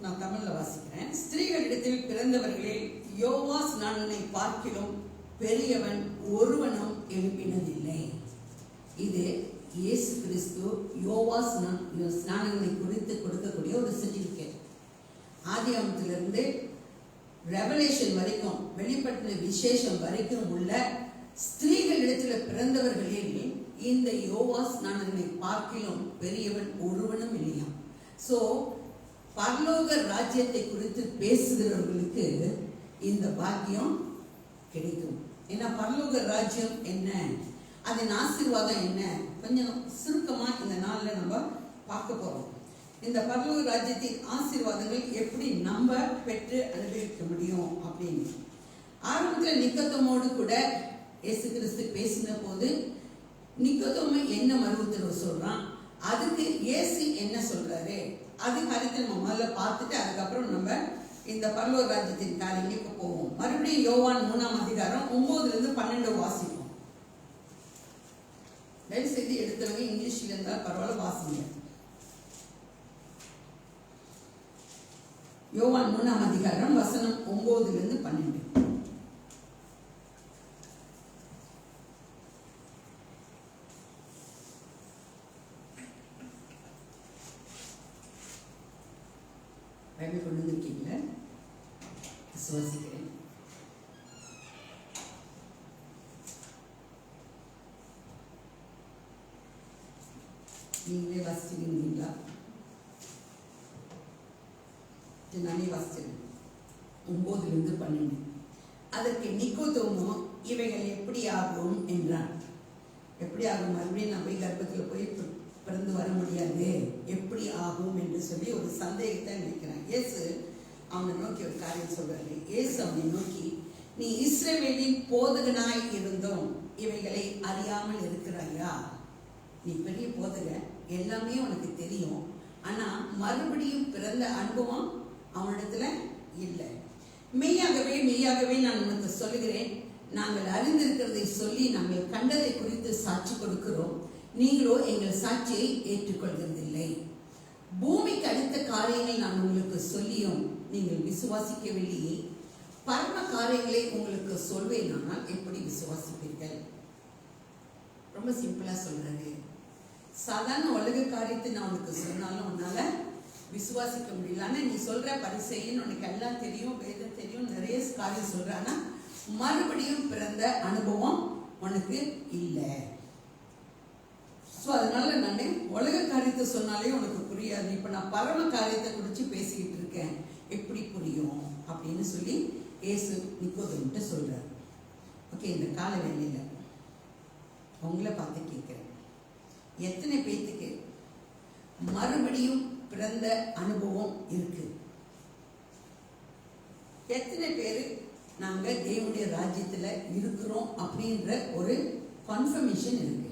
நான் தமிழ்ல வாசிக்கிறேன். ஸ்திரீகளிடத்தில் பிறந்தவர்களில் யோவான் ஸ்நானகனை பார்க்கிலும் பெரியவன் ஒருவனும் எழுப்பினதில்லை. இது இயேசு கிறிஸ்து யோவான் ஸ்நானகனை குறித்து கொடுக்கக்கூடிய ஒரு சர்டிபிகேட். ஆதியாகமத்திலிருந்து ரெவலேஷன் வரைக்கும், வெளிப்பட்ட விசேஷம் வரைக்கும் உள்ள ஸ்திரீகளிடத்தில் பிறந்தவர்களில் இந்த யோவான் ஸ்நானகனை பார்க்கிலும் பெரியவன் ஒருவனும் இல்லையாம். ஸோ பரலோக ராஜ்யத்தை குறித்து பேசுகிறவர்களுக்கு இந்த பாக்கியம் கிடைக்கும். ஏன்னா பரலோக ராஜ்யம் என்ன, அதன் ஆசீர்வாதம் என்ன, கொஞ்சம் சுருக்கமா இந்த நாள்ல நம்ம பார்க்க போறோம். இந்த பரலோக ராஜ்யத்தின் ஆசீர்வாதங்கள் எப்படி நம்ம பெற்று அனுபவிக்க முடியும் அப்படின்னு. ஆரம்பத்தில் நிக்கோதேமோடு கூட இயேசு கிறிஸ்து பேசின போது நிக்கோதேமு என்ன மறுஉத்தரவு சொல்றான், அதுக்கு இயேசு என்ன சொல்றாரு, அது காரியத்தை நம்ம முதல்ல பார்த்துட்டு அதுக்கப்புறம் நம்ம இந்த பரலோக ராஜ்யத்தின் காரியங்களுக்கு போவோம். மறுபடியும் யோவான் 3:9-12 வாசிப்போம். தயவு செய்து எடுத்தவங்க இங்கிலீஷ்ல இருந்தால் பரவாயில்ல, வாசிங்க. யோவான் 3:9-12. பைபிள் கொண்டு வந்திருக்கீங்களா? விசுவாசிக்கிறேன். நீங்களே வாசிச்சிருக்கீங்களா? நானே வாசிச்சேன். 9-12. அதற்கு நிக்கோதேமு இவைகள் எப்படி ஆகும் என்றான். எப்படி ஆகும், மறுபடியும் நான் போய் கர்ப்பத்தில் போய் பிறந்து வர முடியாது, எப்படி ஆகும் என்று சொல்லி ஒரு சந்தேகத்தை நினைக்கிறான். இயேசு அவனை நோக்கி ஒரு காரியம் சொல்றாரு. இயேசு அவனை நோக்கி, நீ இஸ்ரவேலின் போதகனாய் இருந்தோம் இவைகளை அறியாமல் இருக்கிறாயா? நீ பெரிய போதகன், எல்லாமே உனக்கு தெரியும், ஆனா மறுபடியும் பிறந்த அனுபவம் அவனிடத்துல இல்லை. மெய்யாகவே மெய்யாகவே நான் உனக்கு சொல்லுகிறேன், நாங்கள் அறிந்திருக்கிறதை சொல்லி நாங்கள் கண்டதை குறித்து சாட்சி கொடுக்கிறோம், நீங்களோ எங்கள் சாட்சியை ஏற்றுக்கொள்கிறதில்லை. பூமிக்கு அடுத்த காரியங்கள் நான் உங்களுக்கு சொல்லியும் நீங்கள் விசுவாசிக்கவில்லையே, பரம காரியங்களை உங்களுக்கு சொல்வேனால் எப்படி விசுவாசிப்பீர்கள்? ரொம்ப சிம்பிளா சொல்றாரு. சாதாரண உலக காரியத்தை நான் உனக்கு சொன்னாலும் உன்னால விசுவாசிக்க முடியல. ஆனா நீ சொல்ற பரிசெய்யன்னு உனக்கு எல்லாம் தெரியும், வேதம் தெரியும், நிறைய காரியம் சொல்ற, ஆனா மறுபடியும் பிறந்த அனுபவம் உனக்கு இல்லை. ஸோ அதனால நான் உலக காரியத்தை சொன்னாலே உனக்கு புரியாது, இப்ப நான் பரம காரியத்தை குறித்து பேசிக்கிட்டு இருக்கேன், எப்படி புரியும் அப்படின்னு சொல்லி இயேசு நிக்கோதேமுட்ட சொல்றாரு. ஓகே, இந்த கால வேலையில உங்களை பார்த்து கேட்கிறேன், எத்தனை பேத்துக்கு மறுபடியும் பிறந்த அனுபவம் இருக்கு? எத்தனை பேர் நாங்க தேவனுடைய ராஜ்யத்துல இருக்கிறோம் அப்படின்ற ஒரு கன்ஃபர்மேஷன் இருக்கு?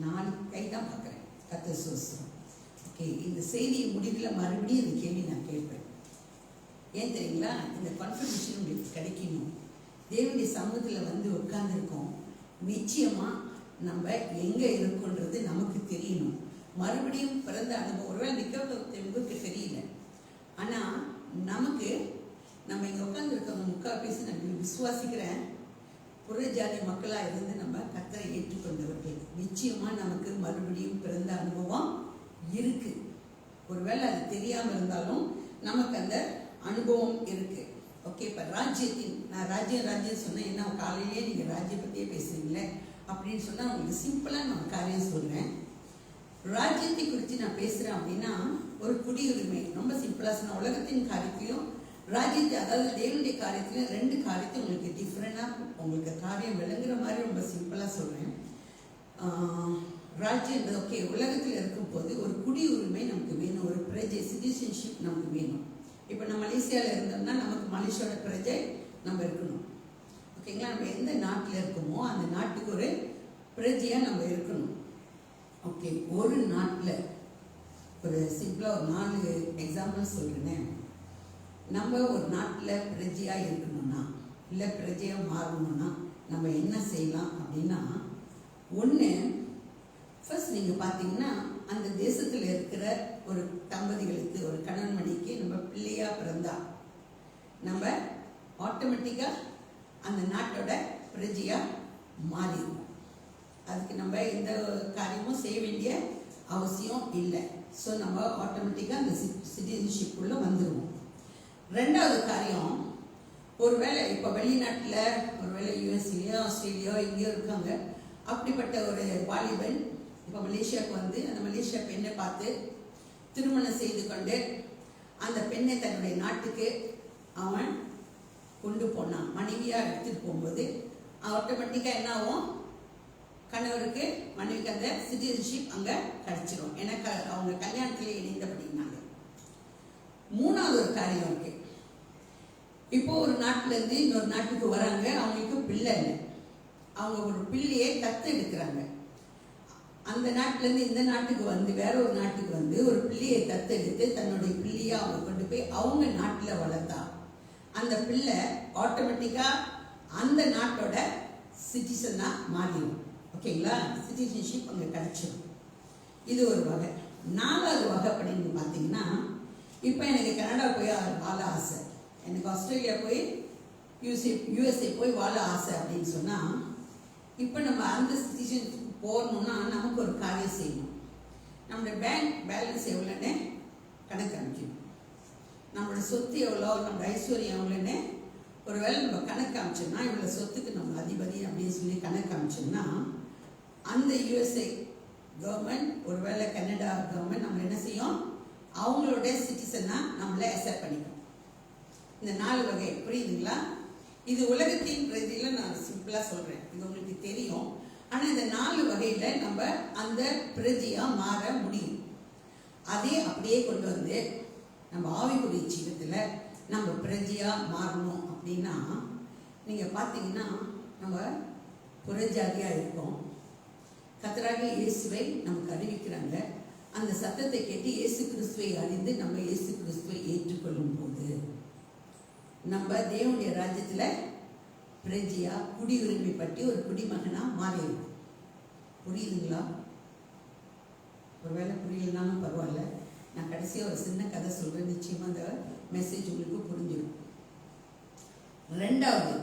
நான் கைதான் பார்க்குறேன். கர்த்தர் ஸ்தோத்திரம். ஓகே, இந்த செய்தி முடிவில் மறுபடியும் இந்த கேள்வி நான் கேட்பேன். ஏன் தெரியுங்களா? இந்த கன்ஃபர்மேஷன் உங்களுக்கு கிடைக்கணும். தேவனுடைய சமூகத்தில் வந்து உட்கார்ந்துருக்கோம். நிச்சயமா நம்ம எங்க இருக்கோன்றது நமக்கு தெரியணும். மறுபடியும் பிறந்த அனுபவம் ஒருவேளை நிக்கவுக்கு தெரியல, ஆனா நமக்கு நம்ம இங்க உட்கார்ந்து இருக்கவங்க முக்கால்வாசி நான் விசுவாசிக்கிறேன் புறஜாதி மக்களா இருந்து நம்ம கர்த்தரை ஏற்றுக்கொண்டவர்கள். நிச்சயமா நமக்கு மறுபடியும் பிறந்த அனுபவம் இருக்கு. ஒருவேளை அது தெரியாம இருந்தாலும் நமக்கு அந்த அனுபவம் இருக்கு. ஓகே, இப்ப ராஜ்யத்தின் நான் ராஜ்யம் சொன்னேன். என்ன காலையிலேயே நீங்க ராஜ்ய பத்தியே பேசுறீங்களே அப்படின்னு சொன்னா உங்களுக்கு சிம்பிளா நான் காரியம் சொல்றேன். ராஜ்யத்தை குறித்து நான் பேசுறேன் அப்படின்னா ஒரு குடியுரிமை. ரொம்ப சிம்பிளா சொன்ன உலகத்தின் காரியத்திலும் ராஜ்யத்தை, அதாவது தேவனுடைய காரியத்திலும் ரெண்டு காரியத்தை உங்களுக்கு டிஃப்ரெண்டா உங்களுக்கு காரியம் விளங்குற மாதிரி ரொம்ப சிம்பிளா சொல்றேன். ராஜ்யன்றது ஓகே, உலகத்தில் இருக்கும்போது ஒரு குடியுரிமை நமக்கு வேணும், ஒரு பிரஜை சிட்டிசன்ஷிப் நமக்கு வேணும். இப்போ நம்ம மலேசியாவில் இருந்தோம்னா நமக்கு மலேசியாவோட பிரஜை நம்ம இருக்கணும். ஓகேங்களா? நம்ம எந்த நாட்டில் இருக்கோமோ அந்த நாட்டுக்கு ஒரு பிரஜையாக நம்ம இருக்கணும். ஓகே, ஒரு நாட்டில் ஒரு சிம்பிளாக ஒரு 4 எக்ஸாம்பிள் சொல்கிறேனே. நம்ம ஒரு நாட்டில் பிரஜையாக இருக்கணும்னா இல்லை பிரஜையாக மாறணும்னா நம்ம என்ன செய்யலாம் அப்படின்னா, ஒன்று ஃபர்ஸ்ட் நீங்கள் பார்த்தீங்கன்னா அந்த தேசத்தில் இருக்கிற ஒரு தம்பதிகளுக்கு, ஒரு கணவன் மணிக்கு நம்ம பிள்ளையா பிறந்தா நம்ம ஆட்டோமேட்டிக்காக அந்த நாட்டோட பிரஜையா மாறிடுவோம். அதுக்கு நம்ம எந்த காரியமும் செய்ய வேண்டிய அவசியம் இல்லை. ஸோ நம்ம ஆட்டோமேட்டிக்காக அந்த சிட்டிசன்ஷிப்புள்ள வந்துடுவோம். ரெண்டாவது காரியம், ஒருவேளை இப்போ வெளிநாட்டில் ஒருவேளை யூஎஸ்லேயோ ஆஸ்திரேலியாவோ எங்கேயோ இருக்காங்க, அப்படிப்பட்ட ஒரு வாலிபன் இப்போ மலேசியாவுக்கு வந்து அந்த மலேசியா பெண்ணை பார்த்து திருமணம் செய்து கொண்டு அந்த பெண்ணை தன்னுடைய நாட்டுக்கு அவன் கொண்டு போனான். மனைவியாக எடுத்துகிட்டு போகும்போது ஆட்டோமேட்டிக்காக என்ன ஆகும், கணவருக்கு மனைவிக்கு அந்த சிட்டிசன்ஷிப் அங்கே கிடைச்சிடும். ஏன்னா அவங்க கல்யாணத்தில் இணைந்தபடினாங்க. மூணாவது ஒரு காரியம் இருக்கு. இப்போ ஒரு நாட்டில இருந்து இன்னொரு நாட்டுக்கு வராங்க, அவங்களுக்கு பிள்ளை இல்லை, அவங்க ஒரு பிள்ளையை தத்து எடுக்கிறாங்க. அந்த நாட்டில இருந்து இந்த நாட்டுக்கு வந்து வேற ஒரு நாட்டுக்கு வந்து ஒரு பிள்ளையை தத்தெடுத்து தன்னுடைய பிள்ளையை அவங்க கொண்டு போய் அவங்க நாட்டில் வளர்த்தா அந்த பிள்ளை ஆட்டோமேட்டிக்கா அந்த நாட்டோட சிட்டிசனா மாறிடும். ஓகேங்களா? சிட்டிசன்ஷிப் அங்கே கிடைச்சிடும். இது ஒரு வகை. 4வது வகை அப்படின்னு பார்த்தீங்கன்னா, இப்போ எனக்கு கனடா போய் வாழ ஆசை, எனக்கு ஆஸ்திரேலியா போய் யூஎஸ்ஏ போய் வாழ ஆசை அப்படின்னு சொன்னால், இப்போ நம்ம அந்த சிட்டிசன் போகணும்னா நமக்கு ஒரு காரியம் செய்யணும். நம்மளுடைய பேங்க் பேலன்ஸ் எவ்வளோன்னு கணக்கு அமைக்கணும். நம்மளோட சொத்து எவ்வளோ, நம்மளோட ஐஸ்வர்யம் எவ்வளோன்னு ஒரு வேளை நம்ம கணக்கு அமைச்சோம்னா, இவ்வளோ சொத்துக்கு நம்ம அதிபதி அப்படின்னு சொல்லி கணக்கு அமைச்சோம்னா, அந்த யூஎஸ்ஏ கவர்மெண்ட் ஒருவேளை கனடா கவர்மெண்ட் நம்ம என்ன செய்யும், அவங்களோட சிட்டிசனா நம்மளை அக்செப்ட் பண்ணிக்கும். இந்த 4 வகை புரியுதுங்களா? இது உலகத்தின் பிரதியில் நான் சிம்பிளாக சொல்கிறேன், இது உங்களுக்கு தெரியும். ஆனால் இந்த 4 வகையில் நம்ம அந்த பிரஜையாக மாற முடியும். அதே அப்படியே கொண்டு வந்து நம்ம ஆவிக்குரிய ஜீவிதத்தில் நம்ம பிரஜையாக மாறணும் அப்படின்னா, நீங்கள் பார்த்தீங்கன்னா நம்ம புறஜாதியாக இருக்கோம். கர்த்தராகிய இயேசுவை நமக்கு அறிவிக்கிறாங்க. அந்த சத்தத்தை கேட்டு இயேசு கிறிஸ்துவை அறிந்து நம்ம இயேசு கிறிஸ்துவை ஏற்றுக்கொள்ளும் போது நம்ம தேவனுடைய ராஜ்யத்தில் பிரஜையா குடியுரிமை பற்றி ஒரு குடிமகனா மாறிடும். புரியுதுங்களா? ஒருவேளை புரியலனாலும் பரவாயில்ல, நான் கடைசியாக ஒரு சின்ன கதை சொல்கிறேன், நிச்சயமாக அந்த மெசேஜ் உங்களுக்கு புரிஞ்சிடும். 2வது,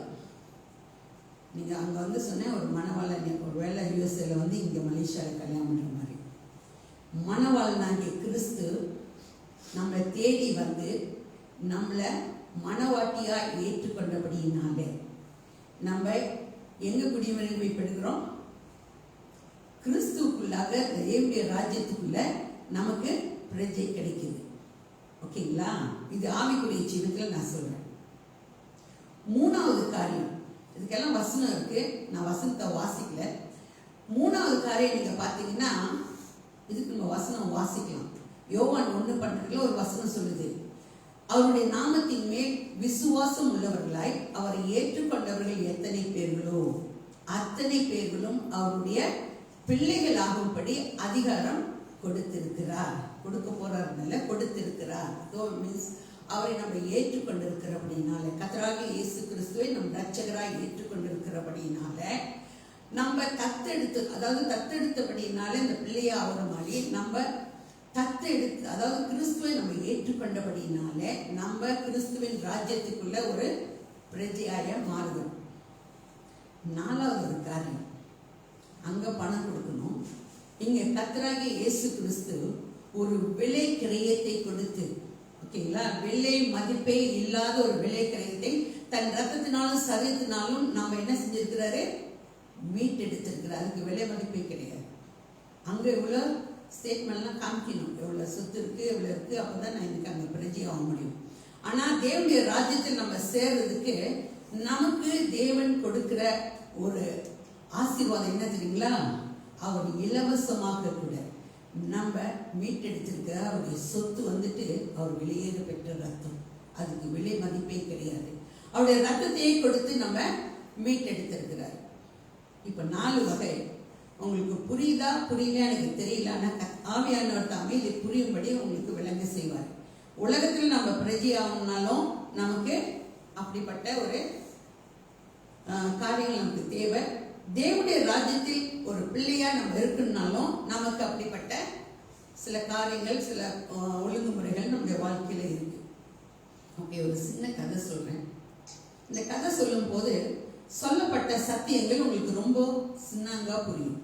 நீங்கள் அங்கே வந்து சொன்னேன் ஒரு மணவாளன் ஒரு வேளை யூஎஸ்ஏல வந்து இங்கே மலேசியாவில் கல்யாணம் பண்ணுற மாதிரி, மணவாளனாகிய கிறிஸ்து நம்மளை தேடி வந்து நம்மளை மணவாட்டியாக ஏற்றுக்கொண்டபடியினாலே நம்ம எங்கே குடியுரிமை பெறுகிறோம்? கிறிஸ்துக்குள்ளாக தேவனுடைய ராஜ்யத்துக்குள்ள நமக்கு பிரஜை கிடைக்குது. ஓகேங்களா? இது ஆவிக்குரிய ஜீவிதத்தில் நான் சொல்றேன். 3வது காரியம், இதுக்கெல்லாம் வசனம் இருக்கு. நான் வசனத்தை வாசிக்கல. 3வது காரியம் நீங்க பார்த்தீங்கன்னா, இதுக்கு நம்ம வசனம் வாசிக்கலாம். யோவான் 1:12 ஒரு வசனம் சொல்லுது, அவருடைய நாமத்தின் மேல் விசுவாசம் உள்ளவர்களாய் அவரை ஏற்றுக்கொண்டவர்கள் எத்தனை பேர்களோ அத்தனை பேர்களும் அவருடைய பிள்ளைகளாகும்படி அதிகாரம் கொடுத்திருக்கிறார். கொடுக்க போறாருனால கொடுத்திருக்கிறார். மீன்ஸ் அவரை நம்ம ஏற்றுக்கொண்டிருக்கிறபடினால, கர்த்தராகிய இயேசு கிறிஸ்துவை நம் ரட்சகராய் ஏற்றுக்கொண்டிருக்கிறபடினால, நம்ம தத்தெடுத்தபடினால இந்த பிள்ளையா ஆகிற மாதிரி நம்ம தத்தெடுத்து, அதாவது கிறிஸ்துவை நம்ம ஏற்றுக்கொண்டபடினால நம்ம கிறிஸ்துவின் ராஜ்யத்துக்குள்ள ஒரு பிரஜையாக மாறுகிறோம். 4வது ஒரு காரியம், அங்க பணம் கொடுக்கணும். இங்க கர்த்தராகிய இயேசு கிறிஸ்து ஒரு விலை கிரயத்தை கொடுத்து, ஓகேங்களா, விலை மதிப்பே இல்லாத ஒரு விலை கிரயத்தை தன் ரத்தத்தினாலும் சரீரத்தினாலும் நாம என்ன செஞ்சிருக்கிறாரு, மீட்டெடுத்திருக்கிறார். அதுக்கு விலை மதிப்பே கிடையாது. அங்க இவ்வளோ ஸ்டேட்மெண்ட்லாம் காமிக்கணும், எவ்வளோ சொத்து இருக்கு, எவ்வளோ இருக்கு, அப்போதான் நான் இன்னைக்கு அங்கே பிரஜை ஆக முடியும். ஆனால் தேவனுடைய ராஜ்யத்தில் நம்ம சேர்றதுக்கு நமக்கு தேவன் கொடுக்கிற ஒரு ஆசீர்வாதம் என்ன தெரியுங்களா, அவர் இலவசமாக கூட நம்ம மீட்டெடுத்திருக்கிற அவருடைய சொத்து வந்துட்டு அவர் வெளியேற பெற்ற ரத்தம். அதுக்கு விலை மதிப்பே கிடையாது. அவருடைய ரத்தத்தையே கொடுத்து நம்ம மீட்டெடுத்திருக்கிறார். இப்போ 4 வகை உங்களுக்கு புரியுதா புரியல எனக்கு தெரியல. ஆனால் ஆவியானவர் தாமே இதை புரியும்படி உங்களுக்கு விளங்க செய்வார். உலகத்தில் நம்ம பிரஜை ஆகணும்னாலும் நமக்கு அப்படிப்பட்ட ஒரு காரியங்கள் நமக்கு தேவை. தேவனுடைய ராஜ்யத்தில் ஒரு பிள்ளையா நம்ம இருக்கணும்னாலும் நமக்கு அப்படிப்பட்ட சில காரியங்கள், சில ஒழுங்குமுறைகள் நம்முடைய வாழ்க்கையில இருக்கு. ஓகே, ஒரு சின்ன கதை சொல்றேன். இந்த கதை சொல்லும் போது சொல்லப்பட்ட சத்தியங்கள் உங்களுக்கு ரொம்ப சின்னங்கா புரியும்.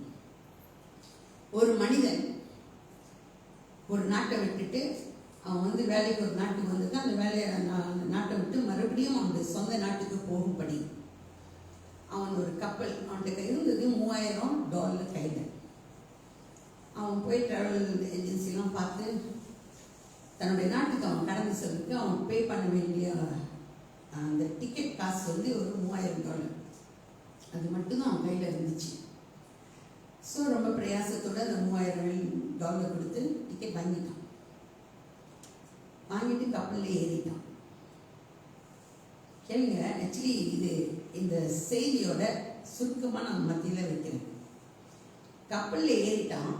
ஒரு மனிதன் ஒரு நாட்டை விட்டுட்டு அவன் வேலைக்கு ஒரு நாட்டுக்கு வந்துட்டு அந்த வேலையை நாட்டை விட்டு மறுபடியும் அவனுடைய சொந்த நாட்டுக்கு போகும்படி அவன் ஒரு கப்பல் அவன்கிட்ட இருந்தது $3000 கையில். அவன் போய் டிராவல் ஏஜென்சிலாம் பார்த்து தன்னுடைய நாட்டுக்கு அவன் கடந்து செல்றதுக்கு அவன் பே பண்ண வேண்டிய அந்த டிக்கெட் காசு ஒரு $3000. அது மட்டும்தான் அவன் கையில் இருந்துச்சு. ஸோ ரொம்ப பிரயாசத்தோடு அந்த $3000 கொடுத்து டிக்கெட் வாங்கிட்டான். வாங்கிட்டு கப்பலில் ஏறிட்டான். கேளுங்க, ஆக்சுவலி இது இந்த செய்தியோட சுருக்கமாக நான் மத்தியில் வைக்கிறேன். கப்பலில் ஏறிட்டான்.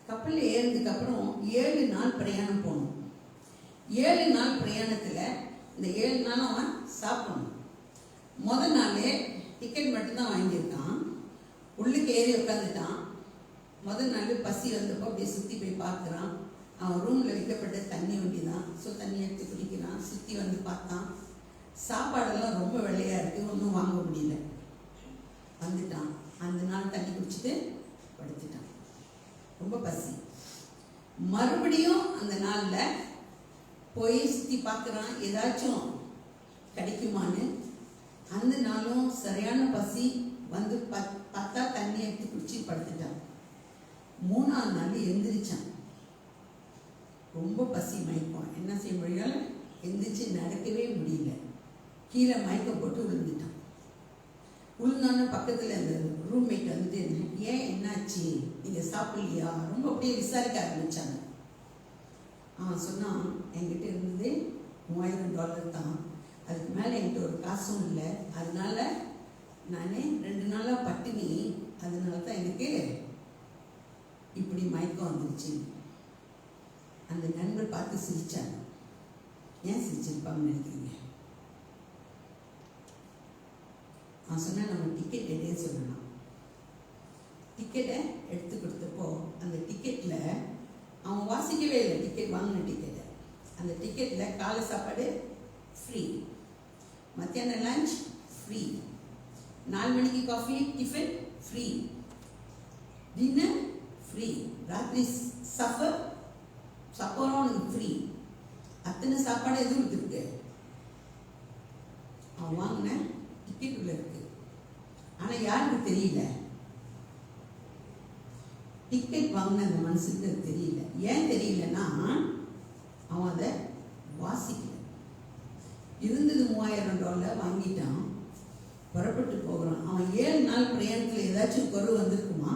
கப்பலில் ஏறினதுக்கு அப்புறம் 7 நாள் பிரயாணம் போகணும். 7 நாள் பிரயாணத்தில் இந்த 7 நாளும் அவன் சாப்பிடணும். முதல் நாளே டிக்கெட் மட்டும்தான் வாங்கியிருக்கான். உள்ளுக்கு ஏறி உட்காந்துட்டான். முதல் நாள் பசி வந்தப்போ அப்படியே சுற்றி போய் பார்க்குறான். அவன் ரூமில் வைக்கப்பட்ட தண்ணி வண்டி தான். ஸோ தண்ணி எடுத்து குடிக்கிறான். சுற்றி வந்து பார்த்தான். சாப்பாடெல்லாம் ரொம்ப வெள்ளையாக இருக்குது, ஒன்றும் வாங்க முடியல. வந்துட்டான். அந்த நாள் தண்ணி குடிச்சிட்டு படுத்துட்டான். ரொம்ப பசி. மறுபடியும் அந்த நாளில் போய் சுற்றி பார்க்குறான், ஏதாச்சும் கிடைக்குமான்னு. அந்த நாளும் சரியான பசி வந்து பார்த்தா தண்ணி எடுத்து குடிச்சு படுத்துட்டான். 3ஆவது நாள் எந்திரிச்சான். ரொம்ப பசி, மயக்கம். என்ன செய்ய முடியல, எந்திரிச்சு நடக்கவே முடியல. கீழே மயக்கம் போட்டு விழுந்துட்டான். விழுந்தோன்னு பக்கத்தில் அந்த ரூம்மேட் வந்துட்டு, ஏன் என்னாச்சு, நீங்கள் சாப்பிடலையா, ரொம்ப அப்படியே விசாரிக்க ஆரம்பித்தாங்க. அவன் சொன்னான், என்கிட்ட இருந்தது $3000 தான். அதுக்கு மேலே என்கிட்ட ஒரு காசும் இல்லை. அதனால நான் 2 நாளாக பட்டினி. அதனால தான் எனக்கு இப்படி மயக்கம் வந்துருச்சு. அந்த நண்பர் பார்த்து சிரிச்சாங்க. ஏன் சிரிச்சிருப்பாங்கன்னு நினைக்கிறீங்க? நான் சொன்னேன், நம்ம டிக்கெட் எடுத்து சொல்லணும். டிக்கெட்டை எடுத்து கொடுத்தப்போ அந்த டிக்கெட்டில் அவன் வாசிக்கவே இல்லை. டிக்கெட் வாங்கின டிக்கெட்டை. அந்த டிக்கெட்டில் காலை சாப்பாடு ஃப்ரீ, மத்தியானம் லஞ்ச் ஃப்ரீ, 4 மணிக்கு coffee tiffin free, dinner free, ராத்திரி சப்பரும் அவனுக்கு ஃப்ரீ. அத்தனை சாப்பாடு எதுவும் இருக்கு. அவன் வாங்கின டிக்கெட் உள்ள இருக்கு. ஆனால் யாருக்கு தெரியல, டிக்கெட் வாங்கின அந்த மனுஷனுக்கு அது தெரியல. ஏன் தெரியலன்னா அவன் அதை வாசிக்கல. இருந்தது $3000 வாங்கிட்டான். புறப்பட்டு போகிறான். அவன் 7 நாள் பிரயாணத்தில் ஏதாச்சும் குறை வந்திருக்குமா?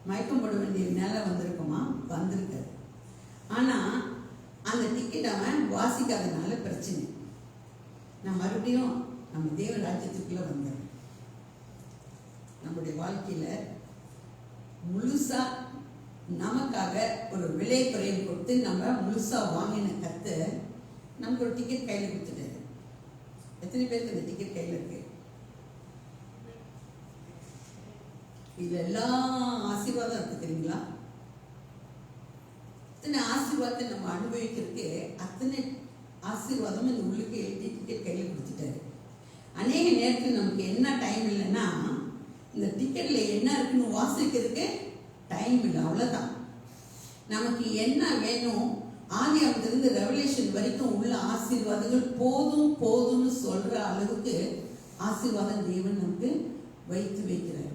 மயக்கம் போட வேண்டிய நிலை வந்திருக்குமா? வந்திருக்காது. ஆனால் அந்த டிக்கெட் அவன் வாசிக்காதனால பிரச்சனை. நான் மறுபடியும் நம்ம தேவ ராஜ்யத்துக்குள்ளே வந்தேன். நம்முடைய வாழ்க்கையில் முழுசா நமக்காக ஒரு விலை குறையும் கொடுத்து நம்ம முழுசா வாங்கின கர்த்தர் நமக்கு ஒரு டிக்கெட் கையில் கொடுத்துட்டாரு. எத்தனை பேருக்கு இந்த டிக்கெட் கையில் இருக்கு? இதுல எல்லாம் ஆசீர்வாதம் இருக்கு தெரியுங்களா? அத்தனை ஆசீர்வாதத்தை நம்ம அனுபவிக்கிறதுக்கு அத்தனை ஆசீர்வாதம் இந்த உள்ளுக்கு எழுதி டிக்கெட் கையில் கொடுத்துட்டாரு. அநேக நேரத்தில் நமக்கு என்ன டைம் இல்லைன்னா இந்த டிக்கெட்ல என்ன இருக்குன்னு வாசிக்கிறதுக்கு டைம் இல்லை, அவ்வளோதான். நமக்கு என்ன வேணும், ஆதியாகமத்திலிருந்து ரெவலேஷன் வரைக்கும் உள்ள ஆசீர்வாதங்கள் போதும் போதும்னு சொல்ற அளவுக்கு ஆசீர்வாதம் தேவன் நமக்கு வைத்து வைக்கிறார்.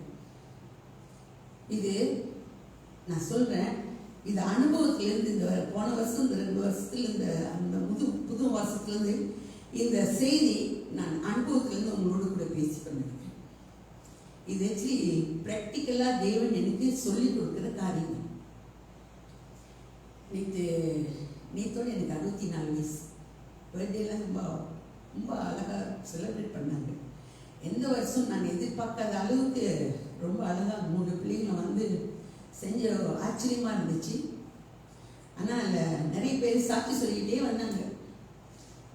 இது நான் சொல்றேன், இது அனுபவத்திலிருந்து இந்த போன வருஷம் இந்த 2 வருஷத்துல இந்த அந்த புது வருஷத்துலேருந்து இந்த செய்தி நான் அனுபவத்திலேருந்து உங்களோடு கூட பேசி பண்ணிருக்கேன். இது ஆக்சுவலி ப்ராக்டிக்கலாக தேவன் எனக்கு சொல்லி கொடுக்குற காரியம். நேற்றோடு எனக்கு 64 வயசு. பர்த்டேலாம் ரொம்ப ரொம்ப அழகாக செலிப்ரேட் பண்ணாங்க. எந்த வருஷம் நாங்கள் எதிர்பார்க்காத அளவுக்கு ரொம்ப அழகாக 3 பிள்ளைங்களை வந்து செஞ்ச ஆச்சரியமாக இருந்துச்சு. ஆனால் நிறைய பேர் சாட்சி சொல்லிக்கிட்டே வந்தாங்க.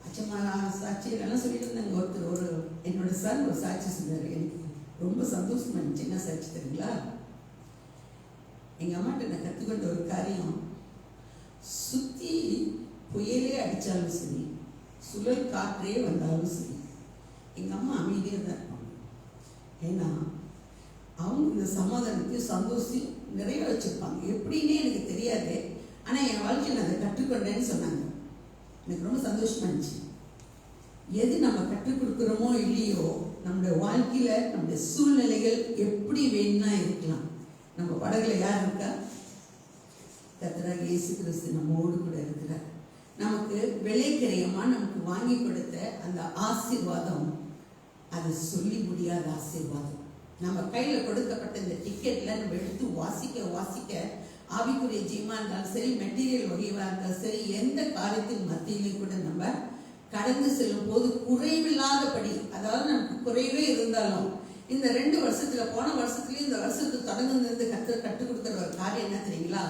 அச்சம்மா சாட்சி எல்லாம் சொல்லிட்டு இருந்தாங்க. ஒரு என்னோட சார் ஒரு சாட்சி சொன்னார். எனக்கு ரொம்ப சந்தோஷமா இருந்துச்சு. என்ன சாட்சி தெரியுங்களா? எங்கள் அம்மாட்ட நான் கற்றுக்கொண்ட ஒரு காரியம், சுற்றி புயலே அடித்தாலும் சரி, சுழல் காற்றே வந்தாலும் சரி, எங்கள் அம்மா அமைதியாக தான் இருப்பாங்க. ஏன்னா அவங்க இந்த சமாதானத்தை சந்தோஷம் நிறைய வச்சுருப்பாங்க. எப்படின்னே எனக்கு தெரியாது, ஆனால் என் வாழ்க்கையில் நான் அதை கற்றுக்கொண்டேன்னு சொன்னாங்க. எனக்கு ரொம்ப சந்தோஷமா இருந்துச்சு. எது நம்ம கற்றுக் கொடுக்குறோமோ இல்லையோ, நம்முடைய வாழ்க்கையில் நம்முடைய சூழ்நிலைகள் எப்படி வேணும்னா இருக்கலாம். நம்ம படகுல யார் இருக்கா? கர்த்தராகிய இயேசு கிறிஸ்து நம்மோடு கூட இருக்கிறார். நமக்கு விலைக்கிரயமா நமக்கு வாங்கி கொடுத்த அந்த ஆசீர்வாதம், அது சொல்லி முடியாத ஆசீர்வாதம். நம்ம கையில் கொடுக்கப்பட்ட இந்த டிக்கெட்ல நம்ம எடுத்து வாசிக்க ஆவிக்குரிய ஜீவமா இருந்தாலும் சரி, மெட்டீரியல் வகையாக இருந்தாலும் சரி, எந்த காரியத்தின் மத்தியிலையும் கூட நம்ம கடந்து செல்லும் போது குறைவில்லாதபடி, அதாவது நமக்கு குறைவே இருந்தாலும் இந்த 2 வருஷத்துல, போன வருஷத்துலயும் இந்த வருஷத்துக்கு தொடங்குனது கற்றுக் கொடுக்குற ஒரு காரியம் என்ன தெரியுங்களா?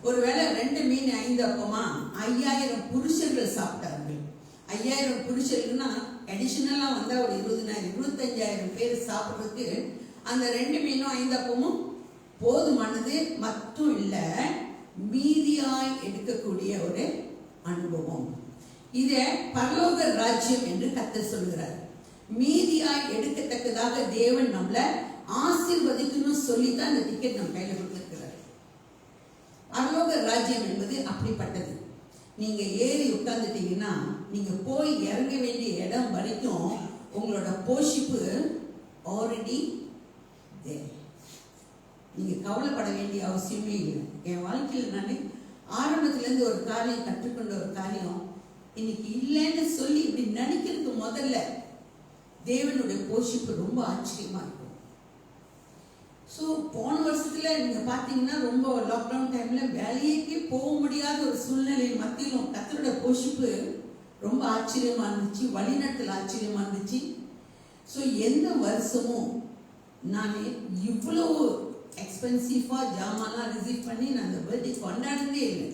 ஒருவேளை 2 மீன் 5 அப்பமா 5000 புருஷர்கள் சாப்பிட்டார்கள். 5000 புருஷர்கள்னா அடிஷனலா வந்தா ஒரு 20,000 25,000 பேர் சாப்பிட்றதுக்கு அந்த 2 மீனும் 5 அப்பமும் போதுமானது மட்டும் இல்ல, மீதியாய் எடுக்கக்கூடிய ஒரு அனுபவம். இத பரலோக ராஜ்யம் என்று கர்த்தர் சொல்கிறார். மீதியாய் எடுக்கத்தக்கதாக தேவன் நம்மளை ஆசீர்வதிக்கணும் சொல்லித்தான் இந்த டிக்கெட் நம்ம கையில கொடுத்திருக்கிறார். பரலோக ராஜ்யம் என்பது அப்படிப்பட்டது. நீங்க ஏறி உட்கார்ந்துட்டீங்கன்னா நீங்க போய் இறங்க வேண்டிய இடம் வரைக்கும் உங்களோட போஷிப்பு ஆல்ரெடி தேர். நீங்க கவலைப்பட வேண்டிய அவசியமே இல்லை. என் வாழ்க்கையில் நான் ஆரம்பத்திலேருந்து ஒரு காரியம் கற்றுக்கொண்ட ஒரு காரியம், இன்னைக்கு இல்லைன்னு சொல்லி இப்படி நினைக்கிறதுக்கு முதல்ல தேவனுடைய போஷிப்பு ரொம்ப ஆச்சரியமா இருக்கும். ஸோ போன வருஷத்துல நீங்க பாத்தீங்கன்னா ரொம்ப லாக்டவுன் டைம்ல வேலைக்கு போக முடியாத ஒரு சூழ்நிலை மத்தியிலும் கர்த்தருடைய போஷிப்பு ரொம்ப ஆச்சரியமா இருந்துச்சு, வழிநடத்தல் ஆச்சரியமா இருந்துச்சு. ஸோ எந்த வருஷமும் நான் இவ்வளவு எக்ஸ்பென்சிவா ஜாமான்லாம் ரிசீவ் பண்ணி நான் அந்த பர்த்டே கொண்டாடுறதே இல்லை.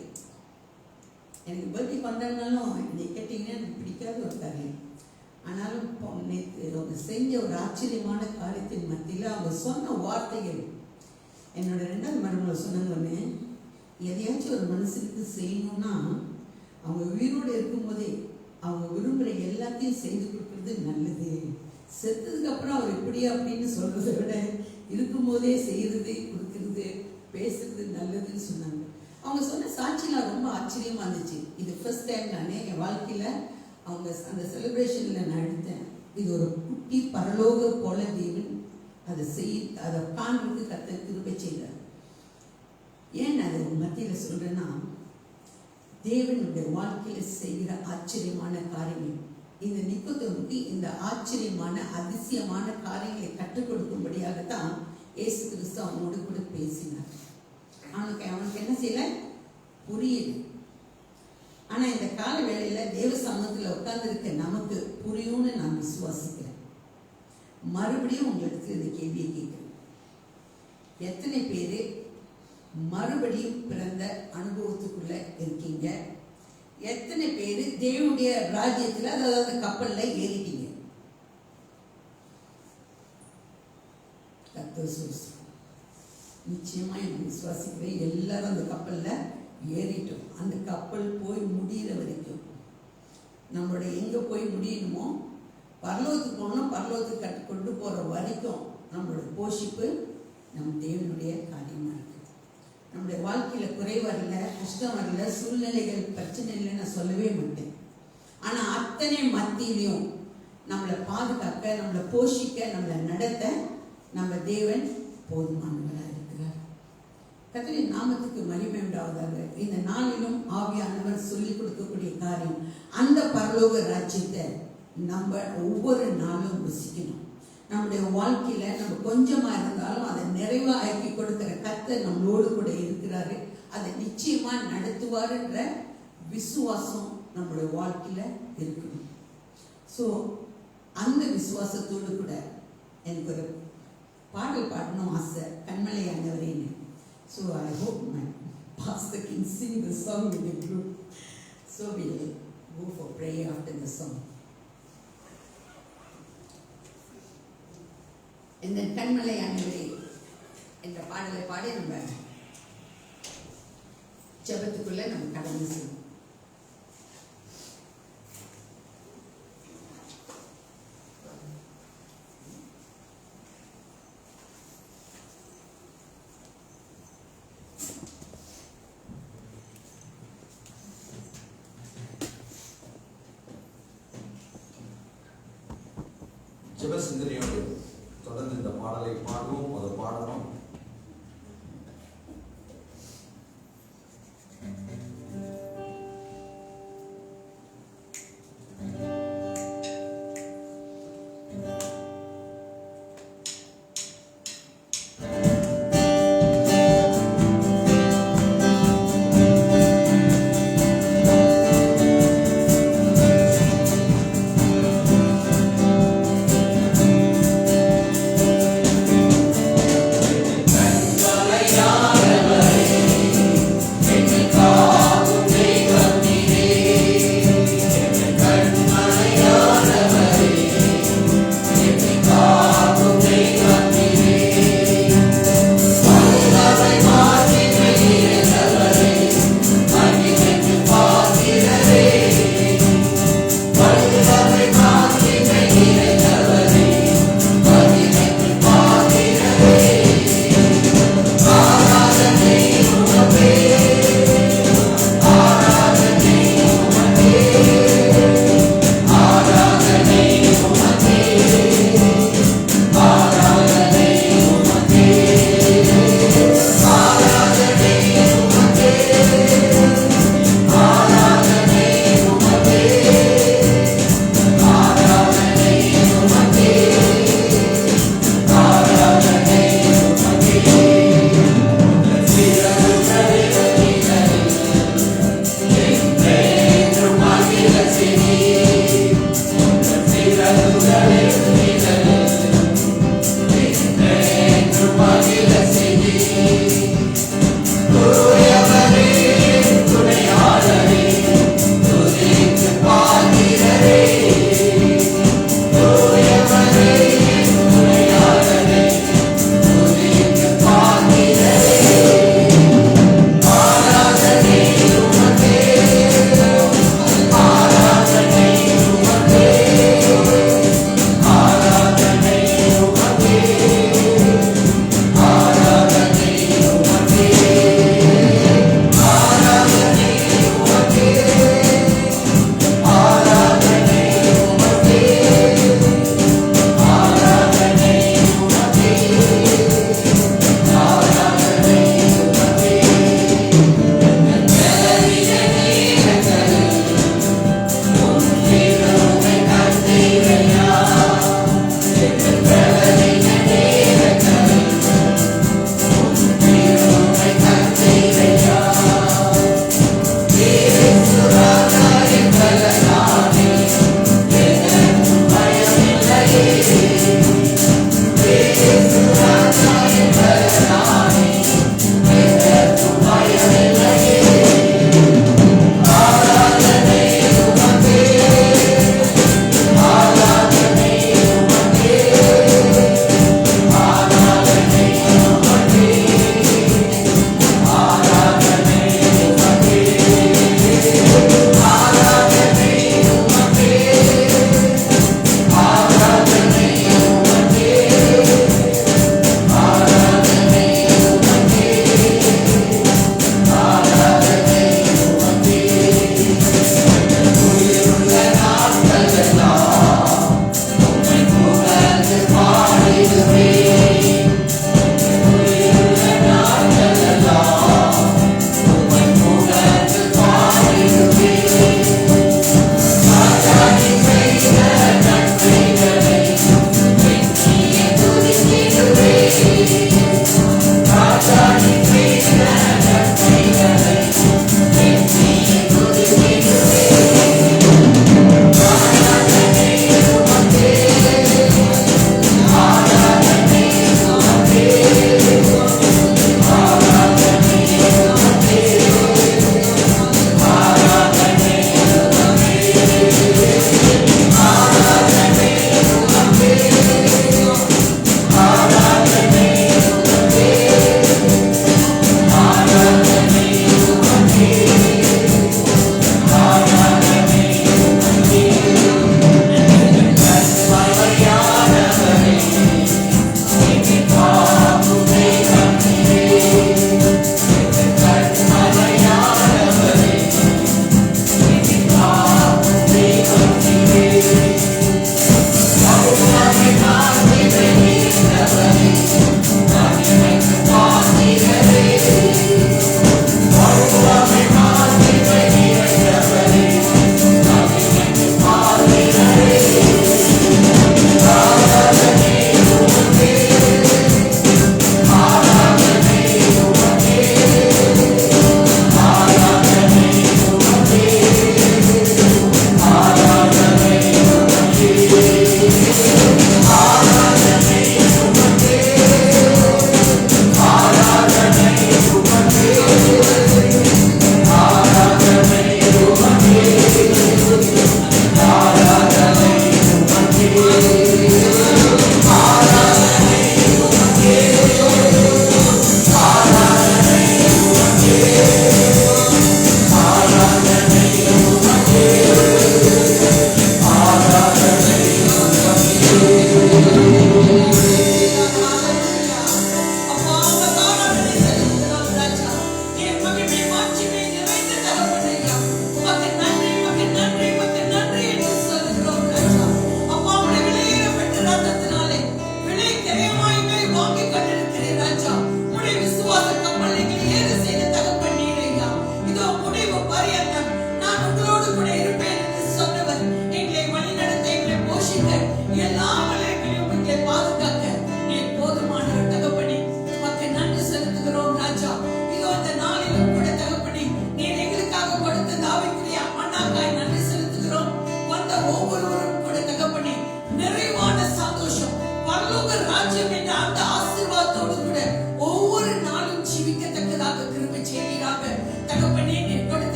எனக்கு பர்த்டே கொண்டாடினாலும் என்னை கேட்டீங்கன்னா எனக்கு பிடிக்காத ஒரு காரியம். ஆனாலும் நேற்று அவங்க செஞ்ச ஒரு ஆச்சரியமான காரியத்தின் மத்தியில் அவங்க சொன்ன வார்த்தைகள், என்னோட 2வது மருமகளை சொன்னாங்கன்னு, எதையாச்சும் ஒரு மனுஷனுக்கு செய்யணும்னா அவங்க உயிரோடு இருக்கும்போதே அவங்க விரும்புகிற எல்லாத்தையும் செய்து கொடுக்கறது நல்லது. செத்ததுக்கு அப்புறம் அவர் இப்படியா அப்படின்னு சொல்றதை விட இருக்கும்போதே செய்யறது, கொடுக்கறது, பேசுறது நல்லதுன்னு சொன்னாங்க. அவங்க சொன்ன சாட்சியெல்லாம் ரொம்ப ஆச்சரியமா இருந்துச்சு. இது ஃபர்ஸ்ட் டைம் நானே என் வாழ்க்கையில அவங்க அந்த செலிப்ரேஷன்ல நான் எடுத்தேன். இது ஒரு குட்டி பரலோக போல தேவன் அதை காண்புக்கு கர்த்தர் கிருபை செய்தார். ஏன் அதை மத்தியில சொல்றேன்னா, தேவனுடைய வாழ்க்கையில செய்கிற ஆச்சரியமான காரியங்கள் இந்த நிக்கோதேமுக்கு இந்த ஆச்சரியமான அதிசயமான காரியங்களை கற்றுக் கொடுக்கும்படியாகத்தான் இயேசு கிறிஸ்து அவனோடு கூட பேசினார். அவனுக்கு என்ன செய்யல, புரியல. ஆனா இந்த கால வேளையில தேவ சமூகத்துல உட்கார்ந்து இருக்க நமக்கு புரியும்னு நான் விசுவாசிக்கிறேன். மறுபடியும் உங்களுக்கு இந்த கேள்வியை கேட்கிறேன், எத்தனை பேரு மறுபடியும் பிறந்த அனுபவத்துக்குள்ள இருக்கீங்க? எத்தனை பேரு தேவனுடைய ராஜ்யத்துல, அதாவது அந்த கப்பல்ல ஏறிட்டீங்க? நிச்சயமா எனக்கு விசுவாசிக்கிறேன், எல்லாரும் அந்த கப்பல்ல ஏறிட்டோம். அந்த கப்பல் போய் முடிகிற வரைக்கும் நம்மளுடைய எங்க போய் முடியணுமோ, பரலோகத்துக்கு போகணும், பரலோகத்துக்கு கொண்டு போற வரைக்கும் நம்மளோட போஷிப்பு நம் தேவனுடைய காரியமா இருக்கு. நம்முடைய வாழ்க்கையில குறை வரல, கஷ்டம் வரல, சூழ்நிலைகள் பிரச்சனை இல்லைன்னு நான் சொல்லவே மாட்டேன். ஆனா அத்தனை மத்தியிலையும் நம்மளை பாதுகாக்க, நம்மளை போஷிக்க, நம்மளை நடத்த நம்ம தேவன் போதுமானவராக இருக்கிறார். கர்த்தரின் நாமத்துக்கு மகிமை உண்டாவதாக. இந்த நாளிலும் ஆவியானவர் சொல்லிக் கொடுக்கக்கூடிய காரியம், அந்த பரலோக ராஜ்யத்தை நம்ம ஒவ்வொரு நாளும் ருசிக்கணும். நம்முடைய வாழ்க்கையில நம்ம கொஞ்சமா இருந்தாலும் அதை நிறைவா ஆக்கி கொடுக்கிற கர்த்தர் நம்மளோடு கூட இருக்கிறாரு. அதை நிச்சயமா நடத்துவாருன்ற விசுவாசம் நம்மளுடைய வாழ்க்கையில இருக்கணும். ஸோ அந்த விசுவாசத்தோடு கூட எனக்கு ஒரு பாடல் பாடணும் ஆசை, கண்மலை ஆண்டவரேன்னு. So I hope my pastor can sing the song with the group. So we'll go for prayer after the song. இந்த கண்மலை ஆண்டவரே என்ற பாடலை பாடி நம்ம ஜெபத்துக்குள்ள நம்ம கடந்து செல்வோம். ஜெப சிந்தனையோடு தொடர்ந்து இந்த பாடலை பாடுவோம், அதை பாடணும். Thank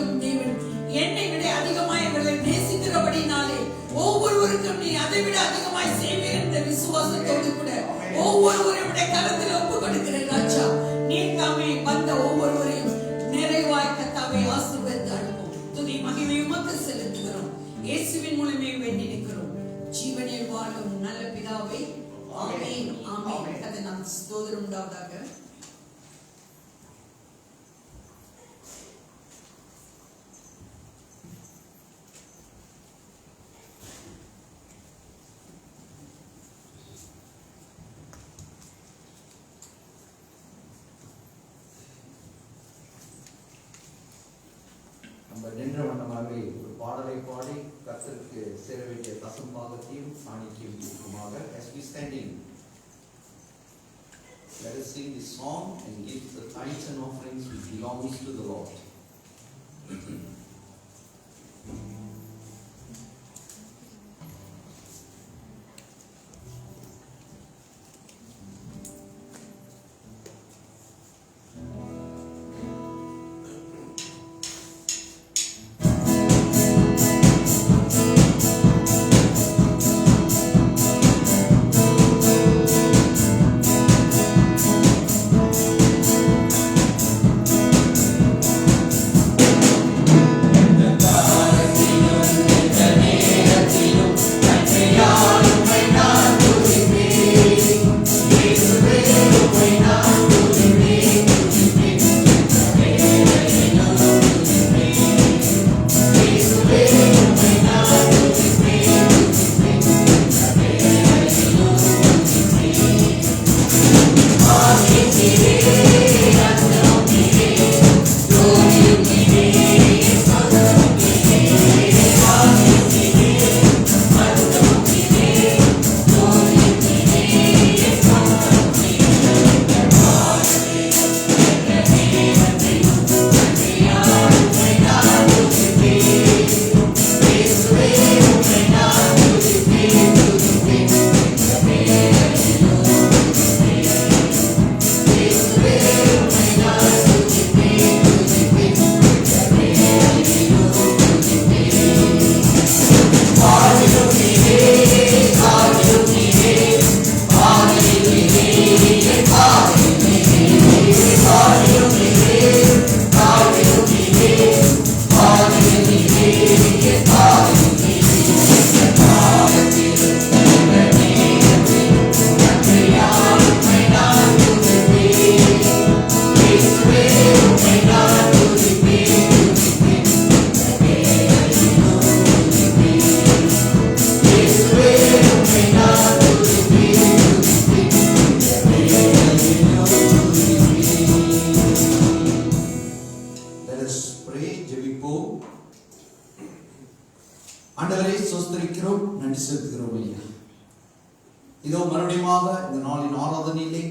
நேசிக்கும் தேவன். என்னை விட அதிகமாய் இவர்களை நேசிக்கிறபடினாலே ஒவ்வொருவருக்கும் நீ அதை விட அதிகமாய் செய்வீர் என்ற விசுவாசத்தோடு கூட ஒவ்வொருவருடைய கரத்தில் ஒப்பு கொடுக்கிற ராஜா, நீர் தாமே வந்த ஒவ்வொருவரையும் நிறைவாய் கர்த்தாவே ஆசீர்வதித்து அனுப்பும். துதி மகிமை உமக்கு செலுத்துகிறோம். இயேசுவின் மூலமே வேண்டி நிற்கிறோம் ஜீவனில் வாழும் நல்ல பிதாவே, ஆமென் ஆமென். கதை நாம் ஸ்தோத்திரம் உண்டாவதாக. நம்ம நின்ற வண்ணமாகவே ஒரு பாடலை பாடி கர்த்தருக்கு சேர வேண்டிய தசம்பாகத்தையும் காணிக்கையும் கொடுக்குமாக. As we standing, let us sing this song and give the tithes and offerings which belongs to the Lord. ஆண்டவரே ஸ்தோத்திரிக்கிறோம், நன்றி செலுத்துகிறோம் ஐயா. இதோ மறுபடியுமாக இந்த நாளின் ஆராதனையிலே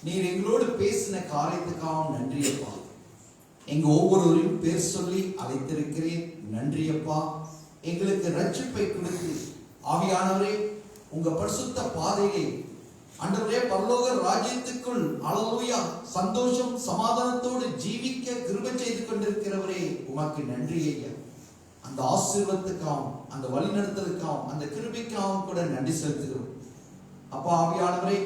நீர் எங்களோடு பேசின காரியத்துக்காக நன்றி அப்பா. எங்க ஒவ்வொருவரையும் பேர் சொல்லி அழைத்திருக்கிறேன், நன்றி அப்பா. எங்களுக்கு ரட்சிப்பை கொடுத்து ஆவியானவரே உங்க பரிசுத்த பாதையிலே ஆண்டவரே பரலோக ராஜ்யத்துக்குள் அல்லேலூயா சந்தோஷம் சமாதானத்தோடு ஜீவிக்க கிருபை செய்து கொண்டிருக்கிறவரே உமக்கு நன்றி ஐயா. அந்த ஆசீர்வாதத்துக்காகவும் அந்த வழிநடத்தலுக்காகவும் அந்த கிருபைக்காகவும் கூட நன்றி செலுத்துகிறோம் அப்பா. ஆவியானவரே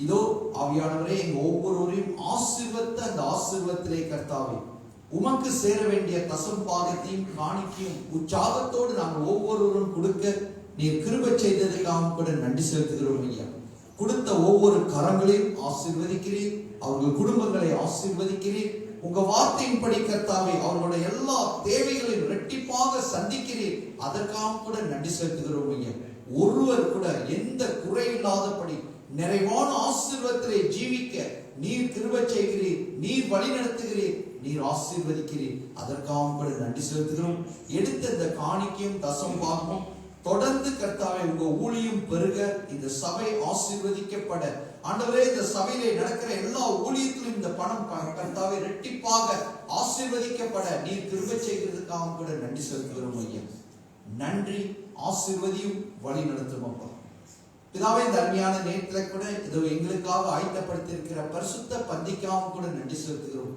இதோ ஆவியானவரே எங்க ஒவ்வொருவரையும் ஆசீர்வதித்த அந்த ஆசீர்வாதத்திலே கர்த்தாவே உமக்கு சேர வேண்டிய தசம் பாகத்தையும் காணிக்கையும் உற்சாகத்தோடு நாங்கள் ஒவ்வொருவரும் கொடுக்க நீர் கிருபை செய்ததுக்காகவும் கூட நன்றி செலுத்துகிறோம் ஐயா. கொடுத்த ஒவ்வொரு கரங்களையும் ஆசீர்வதிக்கிறீர், அவர்கள் குடும்பங்களை ஆசீர்வதிக்கிறீர். உங்க வார்த்தையின்படி கர்த்தாவே அவர்களுடைய எல்லா தேவைகளையும் இரட்டிப்பாக சந்திக்கிறீர், அதற்காக கூட நன்றி செலுத்துகிறோம் ஐயா. ஒருவர் கூட எந்த குறை இல்லாதபடி நிறைவான ஆசீர்வாதத்திலே ஜீவிக்க நீர் கிருபை செய்கிறீர், நீர் வழி நடத்துகிறீர், நீர் ஆசீர்வதிக்கிறீர், அதற்காக கூட நன்றி செலுத்துகிறோம். எடுத்த இந்த காணிக்கையும் தசம் பாகமும் தொடர்ந்து கர்த்தாவே உங்க ஊழியம் பெருக, இந்த சபை ஆசீர்வதிக்கப்பட ஆண்டவரே இந்த சபையிலே நடக்கிற எல்லா ஊழியத்திலும் இந்த பணம் கர்த்தாவே இரட்டிப்பாக ஆசீர்வதிக்கப்பட நீர் கிருபை செய்கிறதுக்காக கூட நன்றி செலுத்துகிறோம் ஐயா. நன்றி, ஆசீர்வதியும் வழி நடத்தும் அப்பா. பிதாவே இந்த அருமையான நேரத்தில் கூட இதோ எங்களுக்காக ஆயத்தப்படுத்தியிருக்கிற பரிசுத்த பந்திக்காகவும் கூட நன்றி செலுத்துகிறோம்.